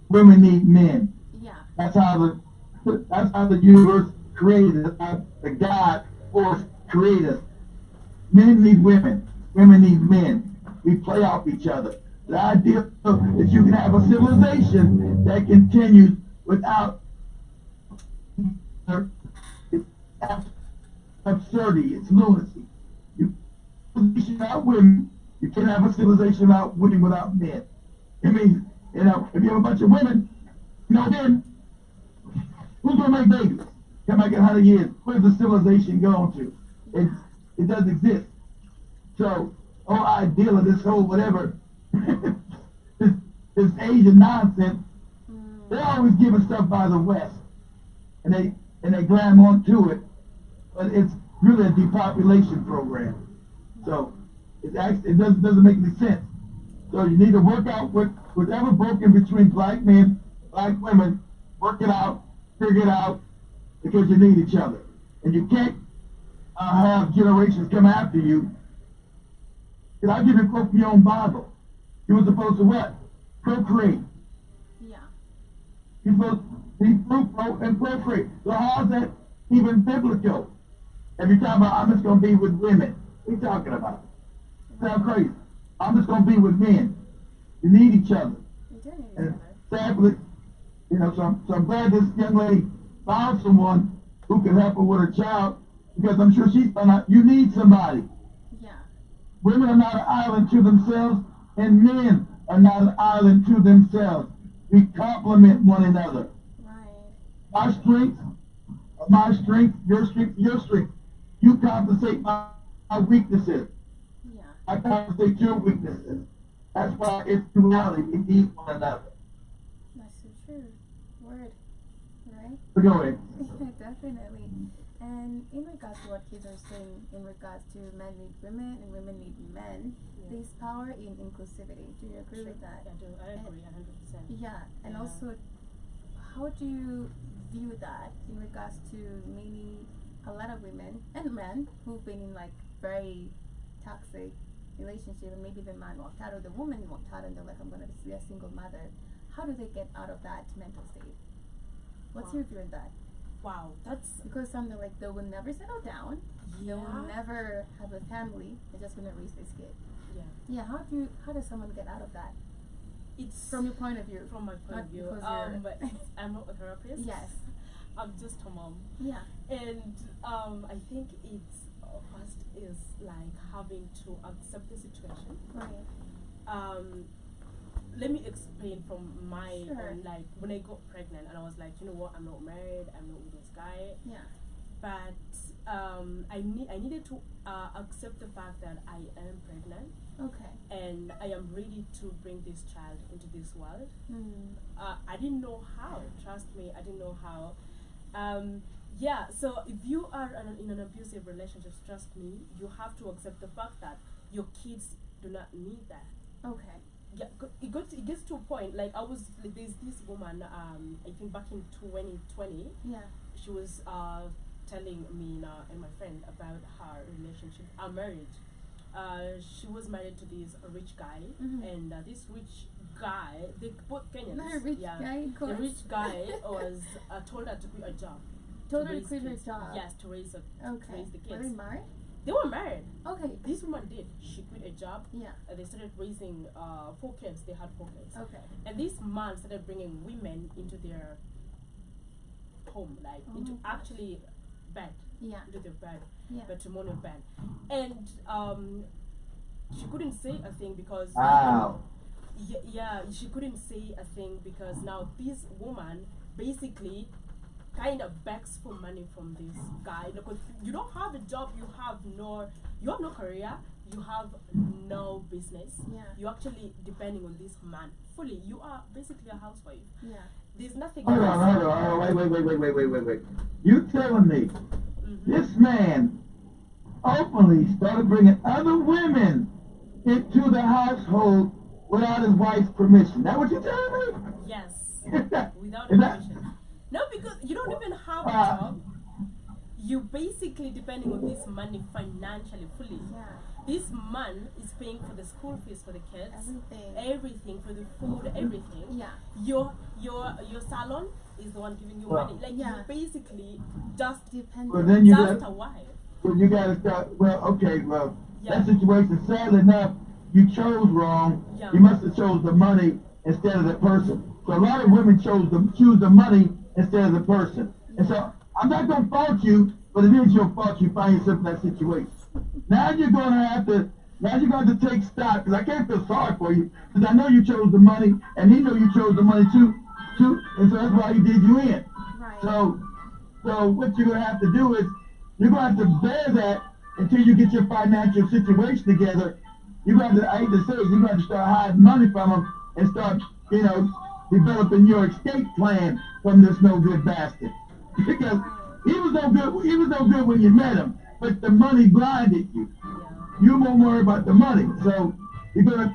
Speaker 3: women need men.
Speaker 1: Yeah.
Speaker 3: That's how the universe created. That's how the God force created us. Men need women. Women need men. We play off each other. The idea is you can have a civilization that continues without it's absurdity. It's lunacy. You without women, you can have a civilization without women without men. It means, if you have a bunch of women, men, who's gonna make babies? Come back in 100 years. Where's the civilization going to? It doesn't exist. So, whole idea of this whole whatever, this Asian nonsense, they're always giving stuff by the West, and they glam onto it, but it's really a depopulation program. So it doesn't make any sense. So you need to work out whatever broken between black men, black women, work it out, figure it out, because you need each other, and you can't have generations come after you. Because I'll give you a quote from your own Bible. You were supposed to what? Procreate.
Speaker 1: Yeah.
Speaker 3: You're supposed to be fruitful and procreate. So how's that even biblical? Every time I'm just going to be with women. What are you talking about? Sound crazy. I'm just going to be with men. You need each other.
Speaker 1: You do need each
Speaker 3: And
Speaker 1: other.
Speaker 3: sadly, so I'm glad this young lady found someone who can help her with her child, because I'm sure she's found out you need somebody.
Speaker 1: Yeah.
Speaker 3: Women are not an island to themselves, and men are not an island to themselves. We complement one another.
Speaker 1: Right.
Speaker 3: My strength, my strength, your strength, your strength. You compensate my weaknesses.
Speaker 1: Yeah.
Speaker 3: I compensate your weaknesses. That's why it's duality. We need one another.
Speaker 1: That's so true. Word. Right?
Speaker 3: So go ahead.
Speaker 1: Definitely. And in regards to what kids are saying, in regards to men need women and women need men, there's power in inclusivity. Do you agree with that?
Speaker 2: I do. I agree 100%.
Speaker 1: Yeah. And also, how do you view that in regards to maybe a lot of women and men who've been in like very toxic relationship, and maybe the man walked out or the woman walked out and they're like, I'm gonna be a single mother. How do they get out of that mental state? What's your view on that?
Speaker 2: Wow, that's
Speaker 1: Because some they're like they will never settle down, they will never have a family, they're just gonna raise this kid.
Speaker 2: yeah.
Speaker 1: Yeah, how does someone get out of that?
Speaker 2: It's
Speaker 1: From your point of view.
Speaker 2: from my point of view.
Speaker 1: Because you're
Speaker 2: I'm not a therapist.
Speaker 1: Yes.
Speaker 2: I'm just a mom.
Speaker 1: Yeah.
Speaker 2: And I think it's first is like having to accept the situation.
Speaker 1: Right.
Speaker 2: Let me explain from my
Speaker 1: Sure.
Speaker 2: like when I got pregnant and I was like, you know what, I'm not married, I'm not with this guy.
Speaker 1: Yeah.
Speaker 2: But I needed to accept the fact that I am pregnant
Speaker 1: Okay.
Speaker 2: and I am ready to bring this child into this world.
Speaker 1: Mm.
Speaker 2: I didn't know how. Trust me, I didn't know how. Yeah, so if you are in an abusive relationship, trust me, you have to accept the fact that your kids do not need that.
Speaker 1: Okay.
Speaker 2: Yeah, it gets to a point, like there's this woman, I think back in 2020,
Speaker 1: Yeah.
Speaker 2: she was telling me and my friend about her relationship, her marriage. She was married to this rich guy, and this rich guy, they both Kenyans.
Speaker 1: Not a rich guy, of course.
Speaker 2: The rich guy was told her to quit a job.
Speaker 1: Told her to
Speaker 2: raise
Speaker 1: quit her
Speaker 2: kids.
Speaker 1: job.
Speaker 2: Yes, to raise the
Speaker 1: Were they
Speaker 2: kids.
Speaker 1: married?
Speaker 2: They were married.
Speaker 1: Okay.
Speaker 2: This woman did. She quit a job.
Speaker 1: Yeah.
Speaker 2: They started raising 4 kids. They had 4 kids.
Speaker 1: Okay.
Speaker 2: And this man started bringing women into their home, like
Speaker 1: Oh
Speaker 2: into
Speaker 1: my gosh.
Speaker 2: actually bed,
Speaker 1: Yeah.
Speaker 2: into their bed,
Speaker 1: Yeah.
Speaker 2: matrimonial bed. And she couldn't say a thing because
Speaker 3: Wow.
Speaker 2: yeah, she couldn't say a thing because now this woman basically kind of begs for money from this guy because you don't have a job, you have no career, you have no business.
Speaker 1: Yeah.
Speaker 2: You're actually depending on this man fully. You are basically a housewife.
Speaker 1: Yeah.
Speaker 2: There's nothing
Speaker 3: Hold
Speaker 2: else.
Speaker 3: on. Wait. You telling me this man openly started bringing other women into the household without his wife's permission? That what you telling me?
Speaker 2: Yes.
Speaker 3: Without
Speaker 2: Without permission. No, because you don't even have a job. you basically depending on this money financially fully.
Speaker 1: Yeah.
Speaker 2: This man is paying for the school fees for the kids,
Speaker 1: Everything
Speaker 2: for the food, everything.
Speaker 1: Yeah.
Speaker 2: Your salon is the one giving you money. Like
Speaker 1: Yeah.
Speaker 2: you basically just
Speaker 1: Dependent.
Speaker 3: Well, then you
Speaker 2: just
Speaker 3: got,
Speaker 2: a wife.
Speaker 3: well, you got to start. Well, okay, well,
Speaker 2: Yeah.
Speaker 3: that situation, sad enough, you chose wrong.
Speaker 2: Yeah.
Speaker 3: You must have chose the money instead of the person. So a lot of women choose the money instead of the person. And so I'm not gonna fault you, but it is your fault you find yourself in that situation. Now you're gonna have to take stock, because I can't feel sorry for you, because I know you chose the money, and he know you chose the money too, and so that's why he did you in.
Speaker 1: Right.
Speaker 3: So what you're gonna have to do is you're gonna have to bear that until you get your financial situation together. You're gonna have to, I hate to say it, you're gonna have to start hiding money from him and start, developing your escape plan from this no good bastard. Because he was no good when you met him, but the money blinded you. You won't worry about the money. So you're gonna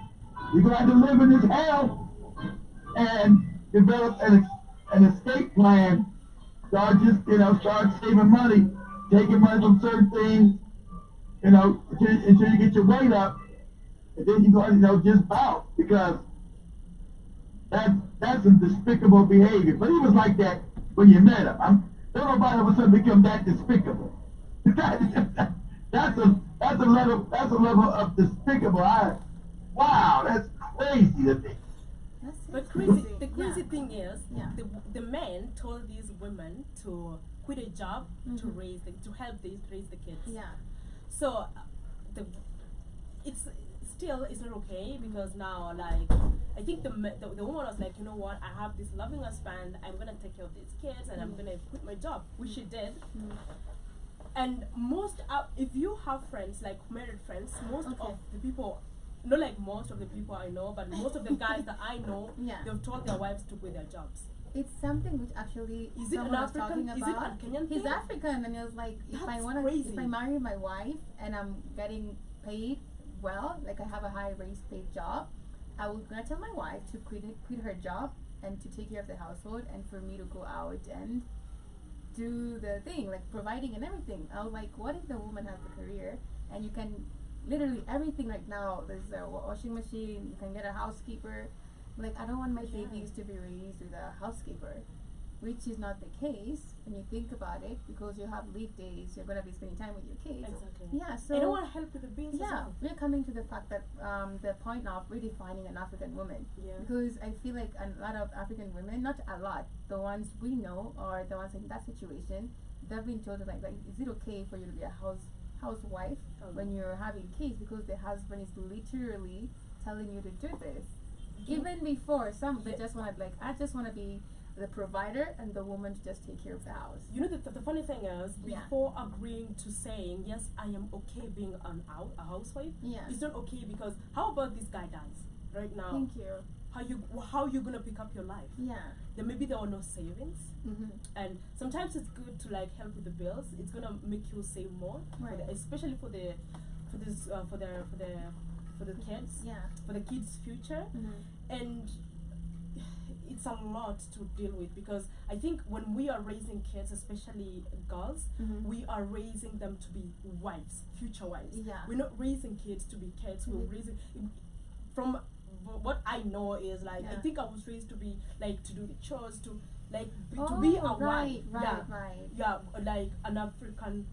Speaker 3: have to live in this hell and develop an escape plan. Start saving money, taking money from certain things, until you get your weight up, and then you go, just bounce, because that's some despicable behavior. But he was like that when you met him. Don't nobody all of a sudden become that despicable. That's a level of despicable. Wow, that's crazy to me.
Speaker 2: But the crazy thing is, the man told these women to quit a job to help raise the kids.
Speaker 1: Yeah.
Speaker 2: So it's not okay, because now, like, I think the woman was like, you know what, I have this loving husband, I'm gonna take care of these kids, and I'm gonna quit my job, which she did. And if you have friends, like married friends, most of the people, not like most of the people I know, but most of the guys that I know, they've told their wives to quit their jobs.
Speaker 1: It's something which actually
Speaker 2: is it an African? Is it a Kenyan thing?
Speaker 1: He's African, and he was like, if I marry my wife and I'm getting paid well, like I have a high raised paid job, I was gonna tell my wife to quit her job and to take care of the household, and for me to go out and do the thing, like providing and everything. I was like, what if the woman has a career and you can literally everything right now? There's a washing machine, you can get a housekeeper. Like, I don't want my babies to be raised with a housekeeper, which is not the case when you think about it, because you have leave days, you're going to be spending time with your kids.
Speaker 2: Exactly.
Speaker 1: Yeah, so
Speaker 2: I don't want to help with the bills.
Speaker 1: Yeah, we're coming to the fact that the point of redefining an African woman. Yeah. Because I feel like a lot of African women, not a lot, the ones we know or the ones in that situation, they've been told like is it okay for you to be a housewife when you're having kids, because the husband is literally telling you to do this. Even before, they just want to, like, I just want to be the provider and the woman to just take care of the house.
Speaker 2: You know, the funny thing is, before agreeing to saying, yes, I am okay being a housewife, it's not okay, because how about this guy dies right now?
Speaker 1: Thank you.
Speaker 2: How you going to pick up your life?
Speaker 1: Yeah.
Speaker 2: Then maybe there are no savings. And sometimes it's good to, like, help with the bills. It's going to make you save more, especially for the kids, for the kids' future. And it's a lot to deal with, because I think when we are raising kids, especially girls, we are raising them to be wives, future wives. We're not raising kids to be kids. We're raising, from what I know is, like, I think I was raised to be, like, to do the chores, to like to be a wife. Yeah, like an African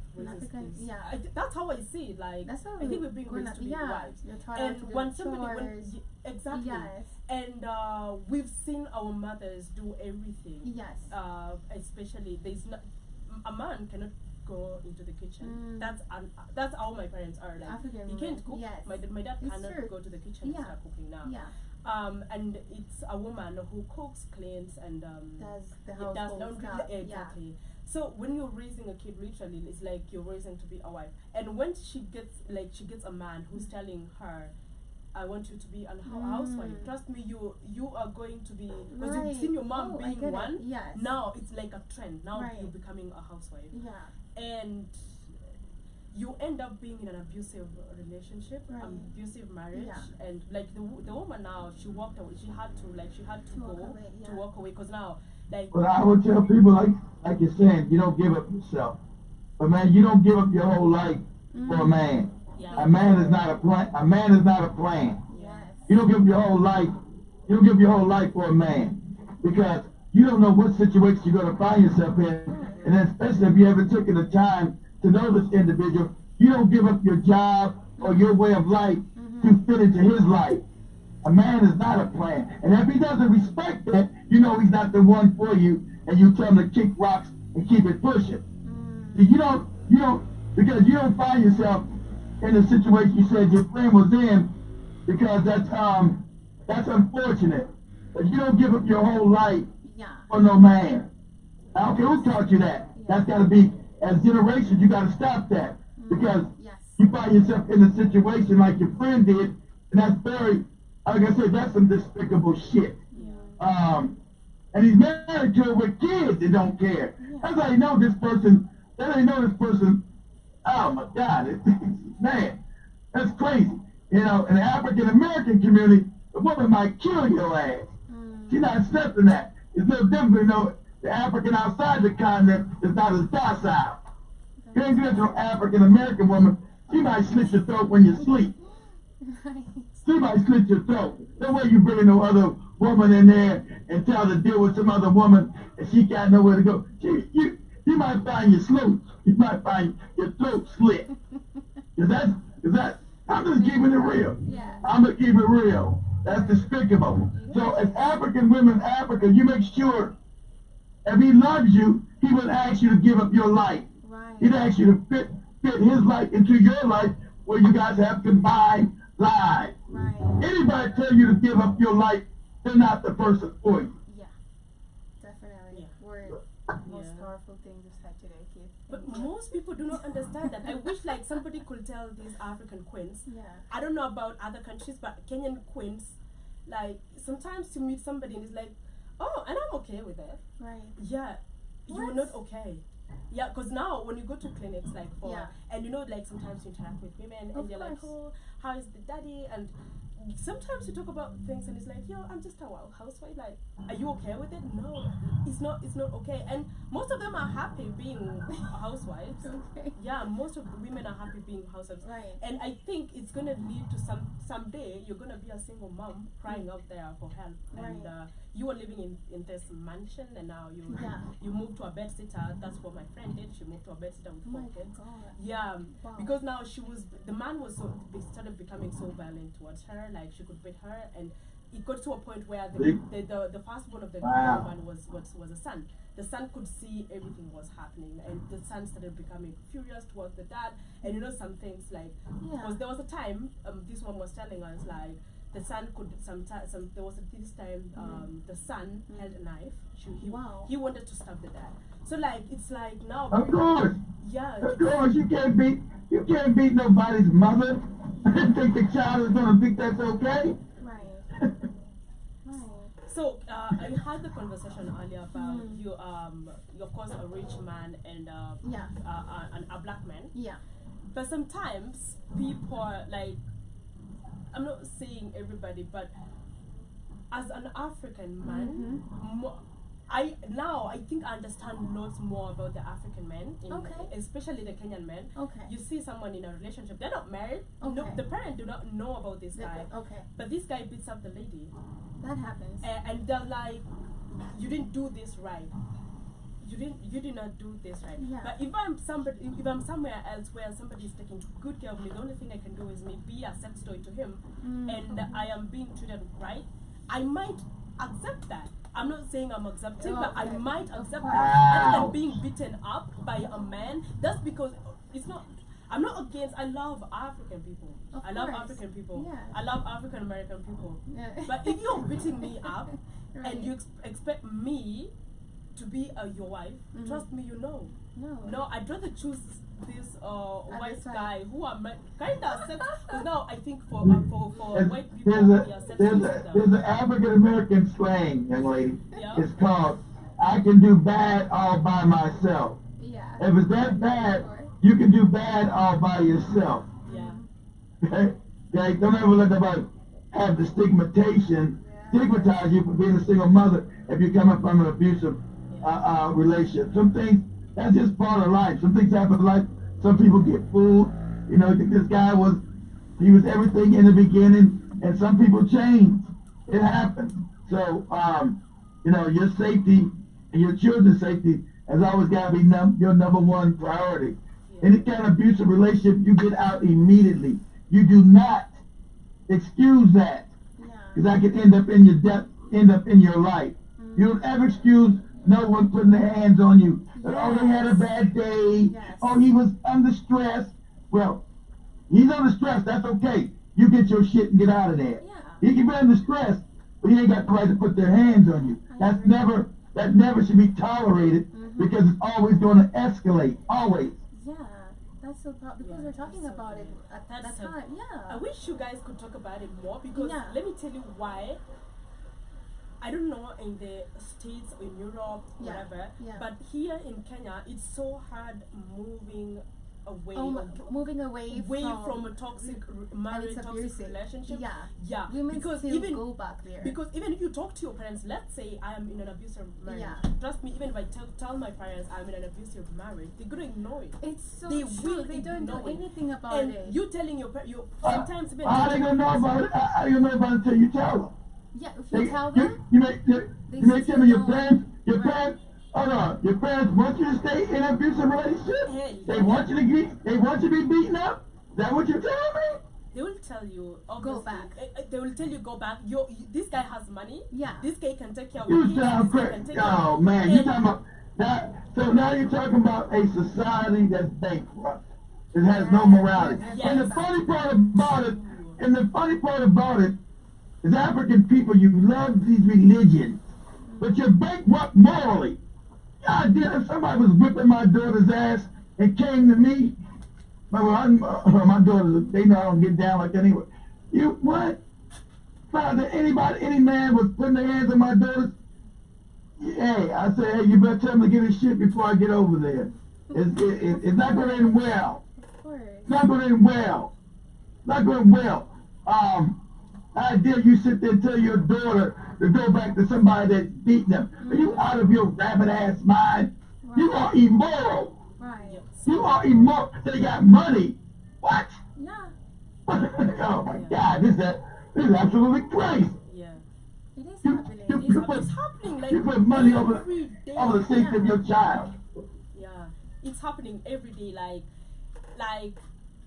Speaker 2: that's how I see it. Like,
Speaker 1: that's how
Speaker 2: I think we're being raised to be wives. And when somebody exactly. Yes. And we've seen our mothers do everything.
Speaker 1: Yes.
Speaker 2: Especially there's not a man cannot go into the kitchen. That's how my parents are. Like,
Speaker 1: African
Speaker 2: he can't cook.
Speaker 1: Yes.
Speaker 2: My dad cannot go to the kitchen and start cooking now.
Speaker 1: Yeah.
Speaker 2: And it's a woman who cooks, cleans, and
Speaker 1: does the household
Speaker 2: laundry.
Speaker 1: stuff.
Speaker 2: Exactly. Yeah. So when you're raising a kid, literally, it's like you're raising to be a wife. And when she gets a man who's telling her, I want you to be a housewife. Trust me, you are going to be, because you've seen your mom being one.
Speaker 1: Yes.
Speaker 2: Now it's like a trend. Now you're becoming a housewife.
Speaker 1: Yeah.
Speaker 2: And you end up being in an abusive relationship, abusive marriage, and like the woman now, she walked away. She had to walk away because now, like.
Speaker 3: But I would tell people, like you're saying, you don't give up yourself. But man, you don't give up your whole life for a man.
Speaker 2: Yeah.
Speaker 3: A man is not a plan. A man is not a plan.
Speaker 1: Yes.
Speaker 3: You don't give up your whole life. You don't give your whole life for a man because you don't know what situation you're going to find yourself in, and then especially if you haven't taken the time to know this individual, you don't give up your job or your way of life to fit into his life. A man is not a plan, and if he doesn't respect that, you know he's not the one for you, and you tell him to kick rocks and keep it pushing. See, you don't, because you don't find yourself in the situation you said your friend was in, because that's unfortunate. But you don't give up your whole life for no man. I don't care who taught you that. That's got to be, as generations, you got to stop that. Because you find yourself in a situation like your friend did, and that's very, like I said, that's some despicable shit. And he's married to her with kids and don't care. That's how you know this person, oh my God, man, that's crazy. You know, in the African American community, a woman might kill your ass. She's not accepting that. It's no different, you know, the African outside the continent is not as docile. You ain't get to an African American woman, she might slit your throat when you sleep. She might slit your throat. No way you bring no other woman in there and tell her to deal with some other woman and she got nowhere to go. You might find your throat. You might find your throat slit. Is that, I'm just keeping it real. I'm going to keep it real. That's despicable. So as African women in Africa, you make sure if he loves you, he would ask you to give up your life. He'd ask you to fit his life into your life where you guys have combined lives. Anybody tell you to give up your life, they're not the person for you.
Speaker 1: Yeah, definitely. Word. Most powerful thing you said today, kid.
Speaker 2: But most people do not understand that. I wish like somebody could tell these African queens. I don't know about other countries, but Kenyan queens, like sometimes you meet somebody and it's like, oh, and I'm okay with it. Yeah, you're not okay. Yeah, because now when you go to clinics, like and you know, like sometimes you interact with women and they're like, oh, how is the daddy? And sometimes you talk about things and it's like, yo, I'm just a housewife. Like, are you okay with it? No, it's not okay. And most of them are happy being housewives. Yeah, most of the women are happy being housewives. And I think it's gonna lead to someday you're gonna be a single mom crying out there for help. And you are living in this mansion and now you move to a bed sitter. That's what my friend did. She moved to a bed sitter with 4 kids. Yeah, because now the man was started becoming so violent towards her. Like she could beat her, and it got to a point where the firstborn of the woman was a son. The son could see everything was happening, and the son started becoming furious towards the dad. And you know, some things like, because there was a time this one was telling us like the son could there was this time the son held a knife. He wanted to stab the dad. So like it's like now.
Speaker 3: Of course. Yeah. Of course, you can't beat nobody's mother. I think the child is gonna think that's okay.
Speaker 2: So I had the conversation earlier about you, of course, a rich man and a black man. But sometimes people like, I'm not saying everybody, but as an African man, I think I understand lots more about the African men, especially the Kenyan men. You see someone in a relationship, they're not married. No, the parents do not know about this guy. But this guy beats up the lady.
Speaker 1: That happens.
Speaker 2: And they're like, you didn't do this right. You did not do this right. But if I'm somewhere else where somebody is taking good care of me, the only thing I can do is be a sex toy to him, and I am being treated right, I might accept that. I'm not saying I'm accepting, but I might accept that. Other than being beaten up by a man, that's because it's not. I'm not against. I love African people. I love African people. I love African American people. But if you're beating me up and you expect me to be your wife, trust me, you know. No, I'd rather choose this white guy who are kind of sex. Because now I think for white people,
Speaker 3: there's an African American slang, young lady. It's called "I can do bad all by myself." If it's that bad, you can do bad all by yourself. Okay? Don't ever let nobody have the stigmatize you for being a single mother if you're coming from an abusive relationship. Some things That's just part of life. Some things happen in life. Some people get fooled. You know, this guy he was everything in the beginning, and some people change. It happens. So, you know, your safety and your children's safety has always got to be your number one priority. Any kind of abusive relationship, you get out immediately. You do not excuse that, because that can end up in your death, end up in your life. You don't ever excuse no one putting their hands on you. Oh, they had a bad day. Oh, he was under stress. Well, he's under stress. That's okay. You get your shit and get out of there. He can be under stress, but he ain't got the right to put their hands on you. That never should be tolerated, because it's always going to escalate. Always.
Speaker 1: Yeah, that's so because we're talking about it at that time.
Speaker 2: I wish you guys could talk about it more, because let me tell you why. I don't know in the States or in Europe, whatever, but here in Kenya, it's so hard moving away, from a toxic marriage, toxic relationship.
Speaker 1: Women
Speaker 2: because
Speaker 1: still
Speaker 2: even
Speaker 1: go back there.
Speaker 2: Because even if you talk to your parents, let's say I am in an abusive marriage. Trust me, even if I tell my parents I'm in an abusive marriage, they're gonna ignore it.
Speaker 1: It's so true. They don't know anything about
Speaker 2: and
Speaker 1: it.
Speaker 2: You telling your sometimes even
Speaker 3: how they gonna know about it? How they gonna know about it until you tell them?
Speaker 1: Yeah, if you tell them,
Speaker 3: you make them and your parents. Hold on, your parents want you to stay in an abusive relationship? They want you to be beaten up? Is that what you're telling me?
Speaker 2: They will tell you,
Speaker 1: go back.
Speaker 2: They will tell you, go back. This guy has money. This guy can take care of
Speaker 3: you. Sound crazy. Oh, man, you're talking about that. So now you're talking about a society that's bankrupt. It has no morality. And the funny part about it, is African people, you love these religions, but you're bankrupt morally. God damn, if somebody was whipping my daughter's ass and came to me, my daughters, they know I don't get down like that anyway. You, what? Found that any man was putting their hands on my daughters? Hey, I said, hey, you better tell him to get his shit before I get over there. It's not going to end well. It's not going to end well. Not going well. I dare you sit there and tell your daughter to go back to somebody that's beating them. Are you out of your rabbit ass mind? You are immoral. You are immoral. They got money. What?
Speaker 1: Yeah.
Speaker 3: Oh my God, this is absolutely crazy.
Speaker 2: Yeah.
Speaker 1: It is happening.
Speaker 2: It's happening. Like,
Speaker 3: you put money over
Speaker 2: day.
Speaker 3: the safety of your child.
Speaker 2: Yeah, it's happening every day. Like.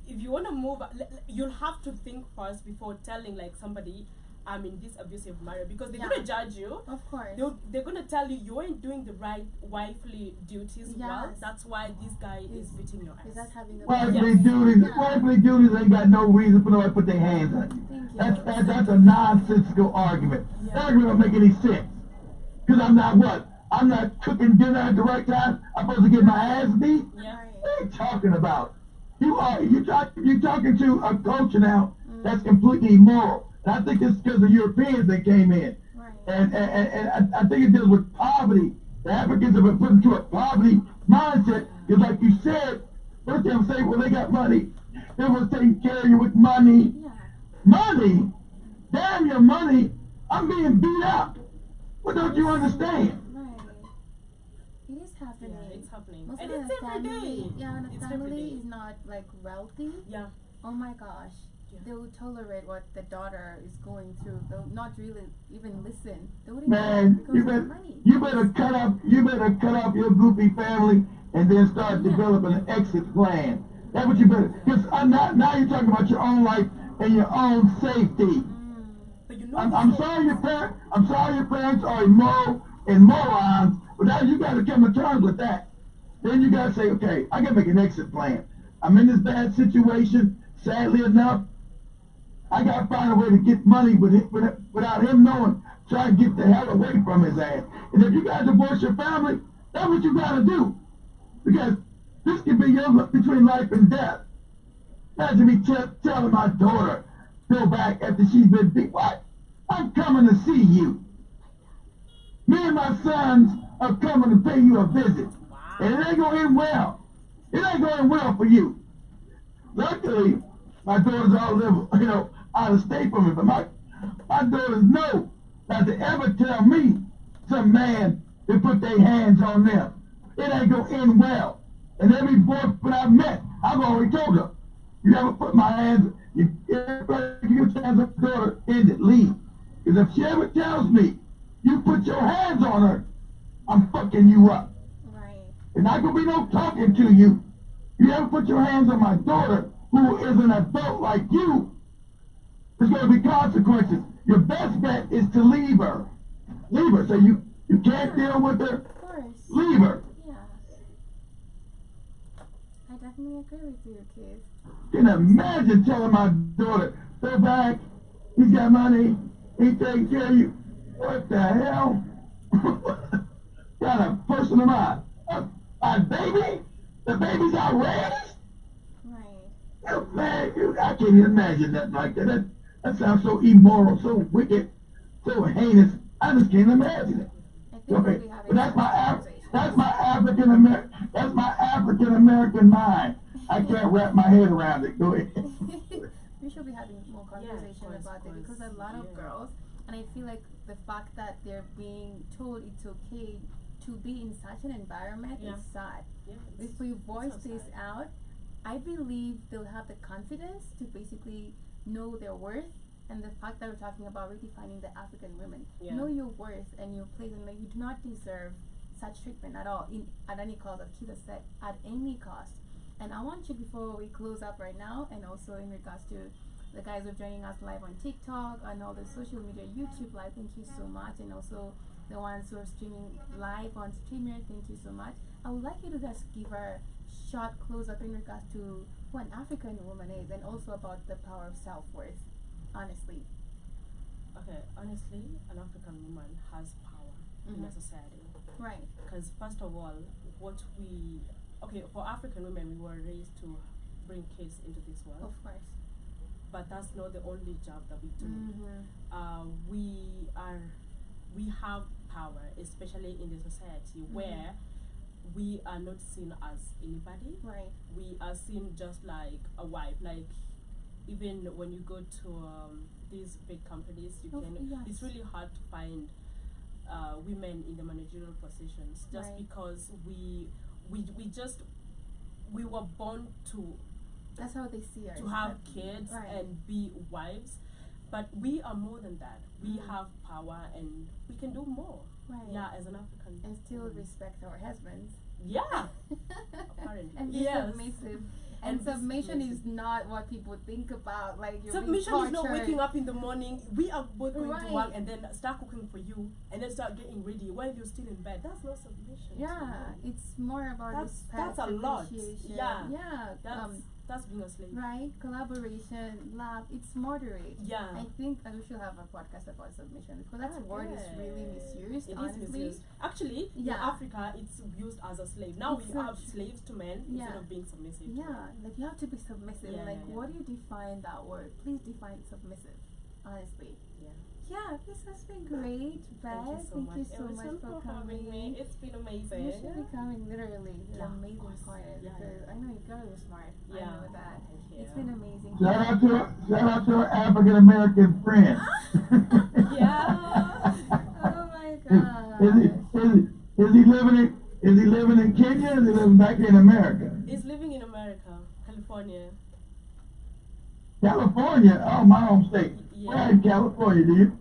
Speaker 2: If you want to move, you'll have to think first before telling like somebody I'm in this abusive marriage, because they're gonna judge you.
Speaker 1: Of course.
Speaker 2: They're gonna tell you ain't doing the right wifely duties well. That's why this guy is beating your ass.
Speaker 1: Is that having
Speaker 3: wifely duties ain't got no reason for nobody to put their hands on you. That's a nonsensical argument. That argument don't make any sense. Because I'm not cooking dinner at the right time. I'm supposed to get my ass beat? What are you talking about? You're talking to a culture now that's completely immoral. And I think it's because of Europeans that came in. And I think it deals with poverty. The Africans have been put into a poverty mindset. Because like you said, first thing I'm saying, well, they got money. They was taking care of you with money. Money? Damn your money. I'm being beat up. What don't you understand?
Speaker 1: It is happening.
Speaker 2: Yeah, it's happening.
Speaker 1: Most
Speaker 2: and
Speaker 1: of
Speaker 2: it's
Speaker 1: the
Speaker 2: every
Speaker 1: family,
Speaker 2: day.
Speaker 1: and the
Speaker 2: it's
Speaker 1: family is not like wealthy. Oh my gosh. They would tolerate what the daughter is going through. They'll not really even listen. They wouldn't
Speaker 3: you better cut off your goofy family and then start developing an exit plan. That's what you better. Because now you're talking about your own life and your own safety.
Speaker 2: But you know
Speaker 3: I'm sorry your parents are immoral and morons, but now you got to come to terms with that. Then you got to say, okay, I got to make an exit plan. I'm in this bad situation. Sadly enough, I got to find a way to get money without him knowing. Try and get the hell away from his ass. And if you got to divorce your family, that's what you got to do. Because this could be between life and death. Imagine me telling my daughter, go back after she's been beat. What? I'm coming to see you. Me and my sons are coming to pay you a visit. And it ain't going to end well. It ain't going to end well for you. Luckily, my daughters all live, out of state from me. But my daughters know not to ever tell me some man to put their hands on them. it ain't gonna end well. And every boyfriend I've met, I've already told her, you ever put my hands, you ever get your hands on your daughter, end it, leave. Because if she ever tells me, you put your hands on her, I'm fucking you up.
Speaker 1: Right.
Speaker 3: There's not gonna be no talking to you. You ever put your hands on my daughter, who is an adult like you, there's gonna be consequences. Your best bet is to leave her. Leave her. So you can't deal with her.
Speaker 1: Of course.
Speaker 3: Leave her.
Speaker 1: Yeah. I definitely agree with you, Keith.
Speaker 3: Can imagine telling my daughter, go back, he's got money, he takes care of you. What the hell? Got a person of mine. A baby? The baby's outrageous?
Speaker 1: Right.
Speaker 3: Man, I can't even imagine that like that. That sounds so immoral, so wicked, so heinous. I just can't imagine it.
Speaker 1: I think we'll be having
Speaker 3: But that's my
Speaker 1: conversation.
Speaker 3: That's my African American mind. I can't wrap my head around it. Go ahead.
Speaker 1: We should be having more conversation about it because a lot of girls, and I feel like the fact that they're being told it's okay to be in such an environment is sad.
Speaker 2: Yeah,
Speaker 1: If we voice
Speaker 2: so
Speaker 1: this
Speaker 2: sad.
Speaker 1: out, I believe they'll have the confidence to basically know their worth, and the fact that we're talking about redefining the African women.
Speaker 2: Yeah.
Speaker 1: Know your worth and your place, and like you do not deserve such treatment at all, at any cost, as Keith said, at any cost. And I want you, before we close up right now, and also in regards to the guys who are joining us live on TikTok and all the social media, YouTube live, thank you so much, and also the ones who are streaming live on Streamer, thank you so much. I would like you to just give a short close up in regards to who an African woman is, and also about the power of self-worth, honestly.
Speaker 2: Okay, honestly, an African woman has power in a society.
Speaker 1: Right.
Speaker 2: Because first of all, for African women, we were raised to bring kids into this world.
Speaker 1: Of course.
Speaker 2: But that's not the only job that we do. We have power, especially in the society where we are not seen as anybody.
Speaker 1: Right.
Speaker 2: We are seen just like a wife. Like even when you go to these big companies, it's really hard to find women in the managerial positions just because we were born to.
Speaker 1: That's how they see us.
Speaker 2: To have kids and be wives, but we are more than that. We have power and we can do more.
Speaker 1: Right.
Speaker 2: Yeah, as an African.
Speaker 1: And still respect our husbands.
Speaker 2: Yeah. Apparently.
Speaker 1: And be submissive. And submission is not what people think about. Like you're
Speaker 2: submission is not waking up in the morning. We are both going to work and then start cooking for you and then start getting ready while you're still in bed. that's not submission.
Speaker 1: Yeah, it's more about respect.
Speaker 2: That's a lot. Yeah.
Speaker 1: Yeah.
Speaker 2: That's being a slave. Right?
Speaker 1: Collaboration, love, it's moderate.
Speaker 2: Yeah.
Speaker 1: I think we should have a podcast about submission because that word is really misused, honestly.
Speaker 2: Is misused. Actually, in Africa, it's used as a slave. Now we have slaves to men instead of being submissive.
Speaker 1: Yeah, like you have to be submissive. What do you define that word? Please define submissive, honestly. Yeah, this has been great, Beth. Thank you so much for coming.
Speaker 2: Me. It's been amazing.
Speaker 1: You should be coming, literally. You're an amazing partner because I know you girl, you're smart. I know that. It's been amazing.
Speaker 3: Shout out to our African American friend.
Speaker 1: Oh my God.
Speaker 3: Is he living in Kenya or is he living back in America?
Speaker 2: He's living in America, California.
Speaker 3: California? Oh, my home state. Where in California, do you?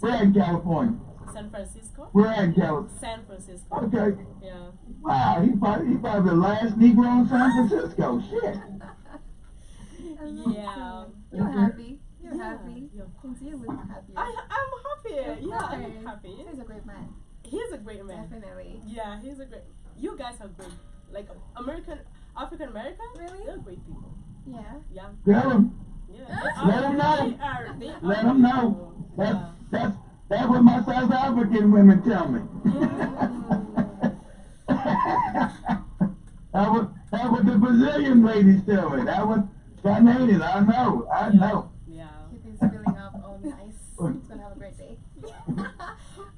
Speaker 3: Where in California?
Speaker 2: San Francisco.
Speaker 3: Where in California?
Speaker 2: San Francisco.
Speaker 3: Okay.
Speaker 2: Yeah.
Speaker 3: Wow, he probably the last Negro in San Francisco. Shit.
Speaker 2: Yeah.
Speaker 1: You're happy. You're happy. Sincerely happy.
Speaker 2: I'm happy. Yeah, I'm happy.
Speaker 1: He's a great man.
Speaker 2: He's a great man.
Speaker 1: Definitely.
Speaker 2: Yeah, he's a great. You guys are great. Like African American.
Speaker 1: Really?
Speaker 2: They're great people.
Speaker 1: Yeah.
Speaker 2: Yeah.
Speaker 3: Tell him.
Speaker 2: Yeah.
Speaker 3: Let him know.
Speaker 2: They are
Speaker 3: Let him know. That's what my South African women tell me. That what the Brazilian ladies tell me. That what Ghanaians. I know.
Speaker 2: Yeah.
Speaker 1: Keep his filling up. Oh, nice. He's gonna have a great day.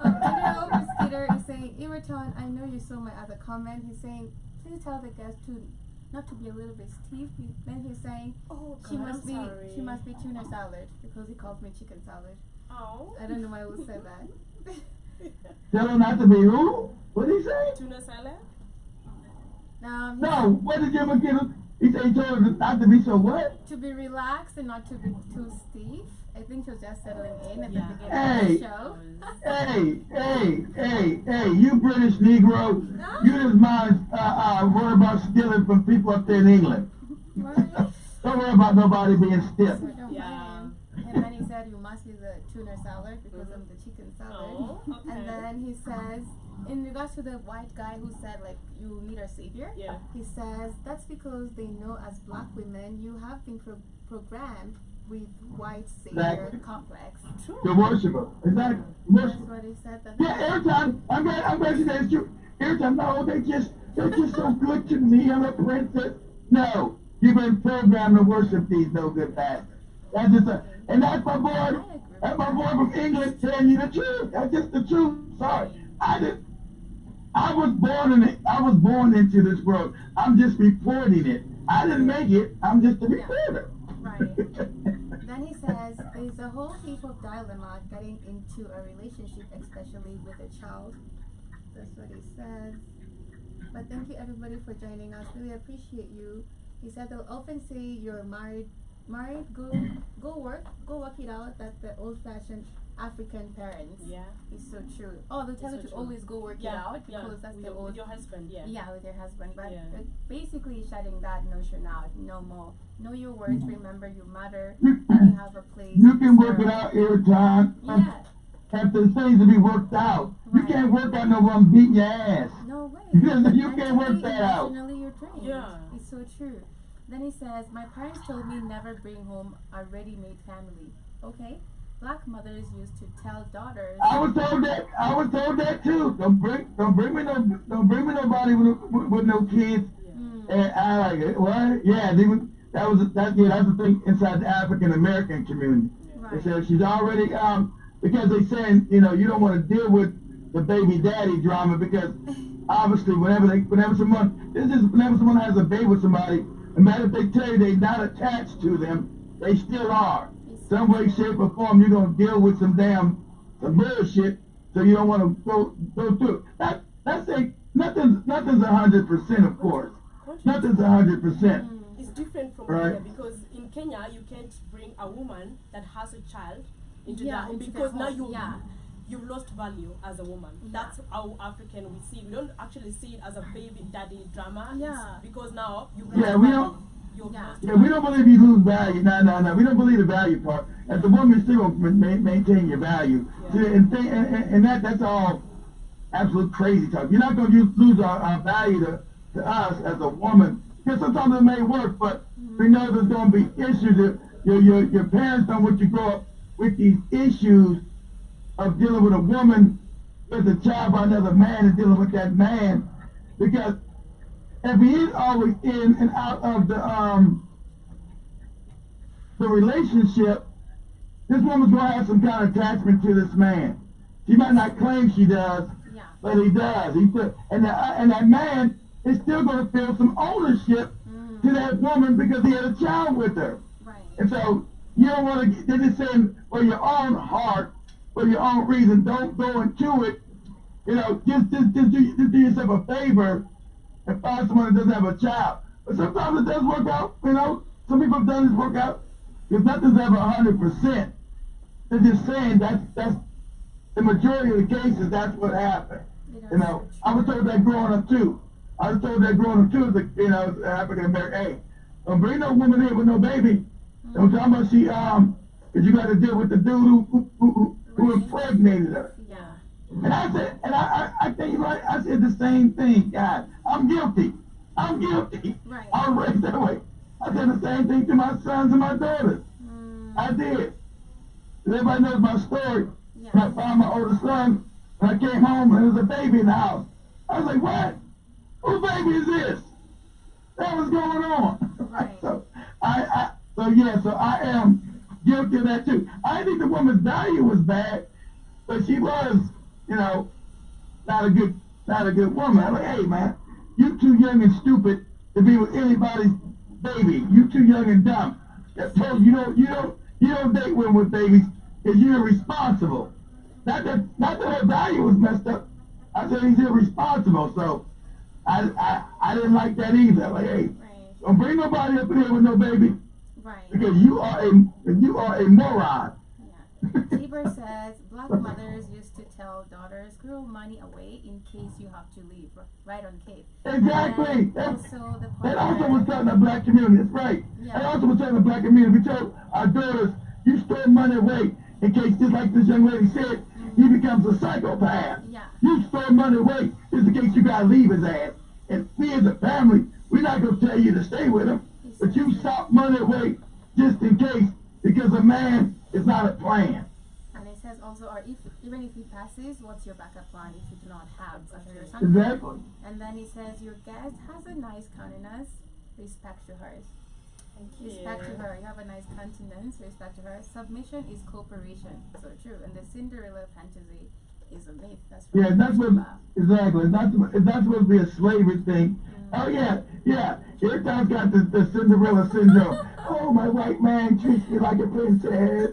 Speaker 1: Peter Skeeter is saying, Ewoton, I know you saw my other comment. He's saying, please tell the guests to not to be a little bit stiff. Then he's saying, she must be tuna salad because he calls me chicken salad.
Speaker 2: Oh.
Speaker 1: I don't know why I would say that.
Speaker 3: Tell him not to be who? What did he say?
Speaker 2: Tuna salad.
Speaker 3: No, what did Jim McKinney? He said he told her not to be so what?
Speaker 1: To be relaxed and not to be too stiff. I think she was just settling in at the beginning
Speaker 3: Hey,
Speaker 1: of the show.
Speaker 3: hey, you British Negro, you just mind worry about stealing from people up there in England. Don't worry about nobody being stiff.
Speaker 1: So don't mind him. And then he said you must be the tuna salad because of the chicken salad.
Speaker 2: Oh, okay.
Speaker 1: And then he says, in regards to the white guy who said like you need a savior, he says that's because they know as black women you have been programmed with white savior complex.
Speaker 3: True. The worshiper. Exactly.
Speaker 1: That's what he said.
Speaker 3: Every time I'm glad you said it's true. Every time, no, they're just so good to me. I'm a princess. No, you've been programmed to worship these no good bastards. That's just and that's my boy. That's my boy from England telling you the truth. That's just the truth. Sorry, I was born into this world. I'm just reporting it. I didn't make it. I'm just a reporter.
Speaker 1: Right. Then he says there's a whole heap of dilemma getting into a relationship, especially with a child. That's what he says. But thank you everybody for joining us. Really appreciate you. He said they'll often say you're married, go work it out. That's the old-fashioned African parents.
Speaker 2: Yeah.
Speaker 1: It's so true. Oh, they tell you to always go work it out because that's
Speaker 2: with
Speaker 1: the old.
Speaker 2: With your husband,
Speaker 1: Yeah, with your husband. But basically shutting that notion out. No more. Know your worth. Remember you matter. And you have a place.
Speaker 3: You can work it out every time.
Speaker 1: Yeah.
Speaker 3: If there's things to be worked out. Right. You can't work out no one beating your ass.
Speaker 1: No way.
Speaker 3: You can't work that out.
Speaker 1: Emotionally, you're trained.
Speaker 2: Yeah.
Speaker 1: It's so true. Then he says, my parents told me never bring home a ready-made family. Okay? Black mothers used to tell daughters.
Speaker 3: I was told that too. Don't bring me nobody with no kids. Yeah. And I like it. What? Yeah, that's the thing inside the African American community. Right. They said she's already because they saying you don't want to deal with the baby daddy drama because obviously whenever someone has a baby with somebody, no matter if they tell you they're not attached to them, they still are. Some way, shape, or form, you're gonna deal with some bullshit, so you don't want to go through. That's nothing's 100%, of course. Nothing's 100%.
Speaker 2: It's different from Kenya because in Kenya you can't bring a woman that has a child into the home because now you've lost value as a woman. That's how African we see. We don't actually see it as a baby daddy drama. Yeah. It's because now you.
Speaker 3: Yeah, we don't. We don't believe you lose value. No. We don't believe the value part. As a woman, you're still going to maintain your value. Yeah. And that's all absolute crazy talk. You're not going to lose our value to us as a woman. Because sometimes it may work, but we know there's going to be issues. Your parents don't want you to grow up with these issues of dealing with a woman with a child by another man and dealing with that man. Because if he is always in and out of the relationship, this woman's gonna have some kind of attachment to this man. She might not claim she does, but he does. And that man is still gonna feel some ownership to that woman because he had a child with her. Right. And so you don't want to. They're just saying, for your own heart, for your own reason, don't go into it. Just do yourself a favor and find someone that doesn't have a child. But sometimes it does work out, Some people have done this work out. Because nothing's ever 100%. They're just saying that's the majority of the cases, that's what happened. I was told that growing up too. As an African American, hey, don't bring no woman in with no baby. Don't tell me she, because you got to deal with the dude who impregnated her. And I said, I tell you what, I said the same thing, God. I'm guilty. Right. I was raised that way. I said the same thing to my sons and my daughters. I did. Everybody knows my story. When I found my oldest son, when I came home and there was a baby in the house. I was like, what? Whose baby is this? That was going on. Right. So I am guilty of that too. I think the woman's value was bad, but she was, not a good woman. I'm like, hey man, you too young and stupid to be with anybody's baby. You too young and dumb. I told you, you don't date women with babies because you're irresponsible. Not that her value was messed up. I said he's irresponsible. So I didn't like that either. Like, hey,
Speaker 1: Right.
Speaker 3: don't bring nobody up in here with no baby.
Speaker 1: Right.
Speaker 3: Because you are a moron.
Speaker 1: Yeah. Tiber says black mothers used to tell daughters, "Girl, money away in case you have to leave." Right on Cape.
Speaker 3: Exactly.
Speaker 1: And also the
Speaker 3: That also was telling the black community. That's right.
Speaker 1: Yeah.
Speaker 3: That also was telling the black community. We told our daughters, you store money away in case, just like this young lady said, he becomes a psychopath.
Speaker 1: Yeah.
Speaker 3: You store money away just in case you gotta leave his ass. And we as a family, we're not gonna tell you to stay with him, but you stop money away just in case, because a man is not a plan.
Speaker 1: And it says also, or if even if he passes, what's your backup plan if you do not have a son?
Speaker 3: Exactly.
Speaker 1: And then he says, your guest has a nice countenance, respect to hers. Respect to her. You have a nice countenance, respect to her. Submission is cooperation. So true. And the Cinderella fantasy is a myth. That's right.
Speaker 3: Yeah, that's what, exactly. That's what would be a slavery thing. Oh yeah. Everybody's got the Cinderella syndrome. Oh, my white man treats me like a princess.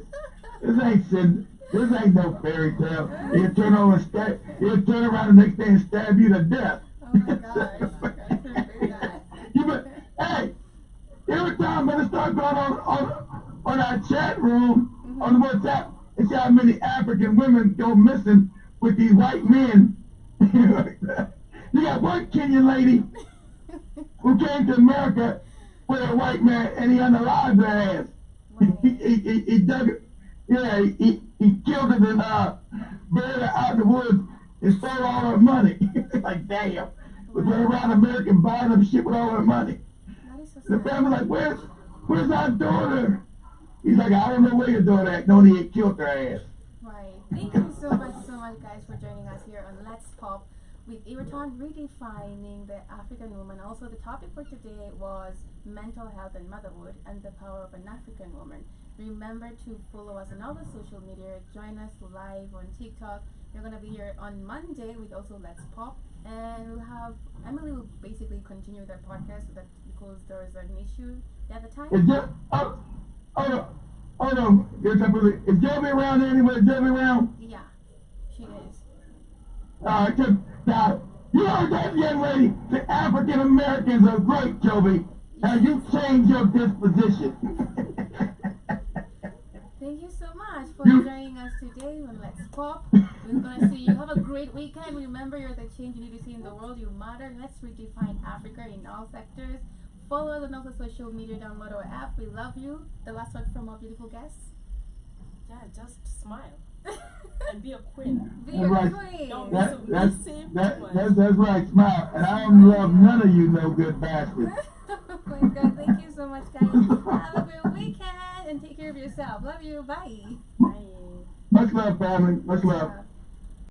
Speaker 3: This ain't no fairy tale. He'll turn around the next day and stab you to death.
Speaker 1: Oh my gosh.
Speaker 3: Hey, every time I'm gonna start going on our chat room on the WhatsApp and see how many African women go missing with these white men. You got one Kenyan lady who came to America with a white man and he unalived her ass. He dug it. Yeah, he killed it and buried her out in the woods and stole all her money. Like, damn. Was running around America buying up shit with all her money. The family like, where's our daughter? He's like, I don't know where your daughter at. No, he had killed her ass.
Speaker 1: Right. Thank you so much, guys, for joining us here on Let's Pop with Ewoton, redefining the African woman. Also, the topic for today was mental health and motherhood and the power of an African woman. Remember to follow us on all the social media. Join us live on TikTok. We're going to be here on Monday with also Let's Pop. And we'll have, Emily will basically continue that podcast because there is an issue at the time.
Speaker 3: Is Joby around anyway? Is Joby around?
Speaker 1: Yeah, she is.
Speaker 3: Now, you heard that young lady? The African Americans are great, Joby. Now you change your disposition.
Speaker 1: Thank you so much for joining us today on Let's Pop. We're going to see you. Have a great weekend. Remember, you're the change you need to see in the world. You matter. Let's redefine Africa in all sectors. Follow us on all the social media. Download our app. We love you. The last word from our beautiful guests.
Speaker 2: Yeah, just smile. And be a queen.
Speaker 1: Be a queen.
Speaker 2: Don't be submissive.
Speaker 3: That's right. Smile. And I don't love none of you no good bastards.
Speaker 1: Oh my God. Thank you so much, guys. Have a great weekend and take care of yourself. Love you. Bye.
Speaker 2: Bye.
Speaker 3: Much love, family. Much love.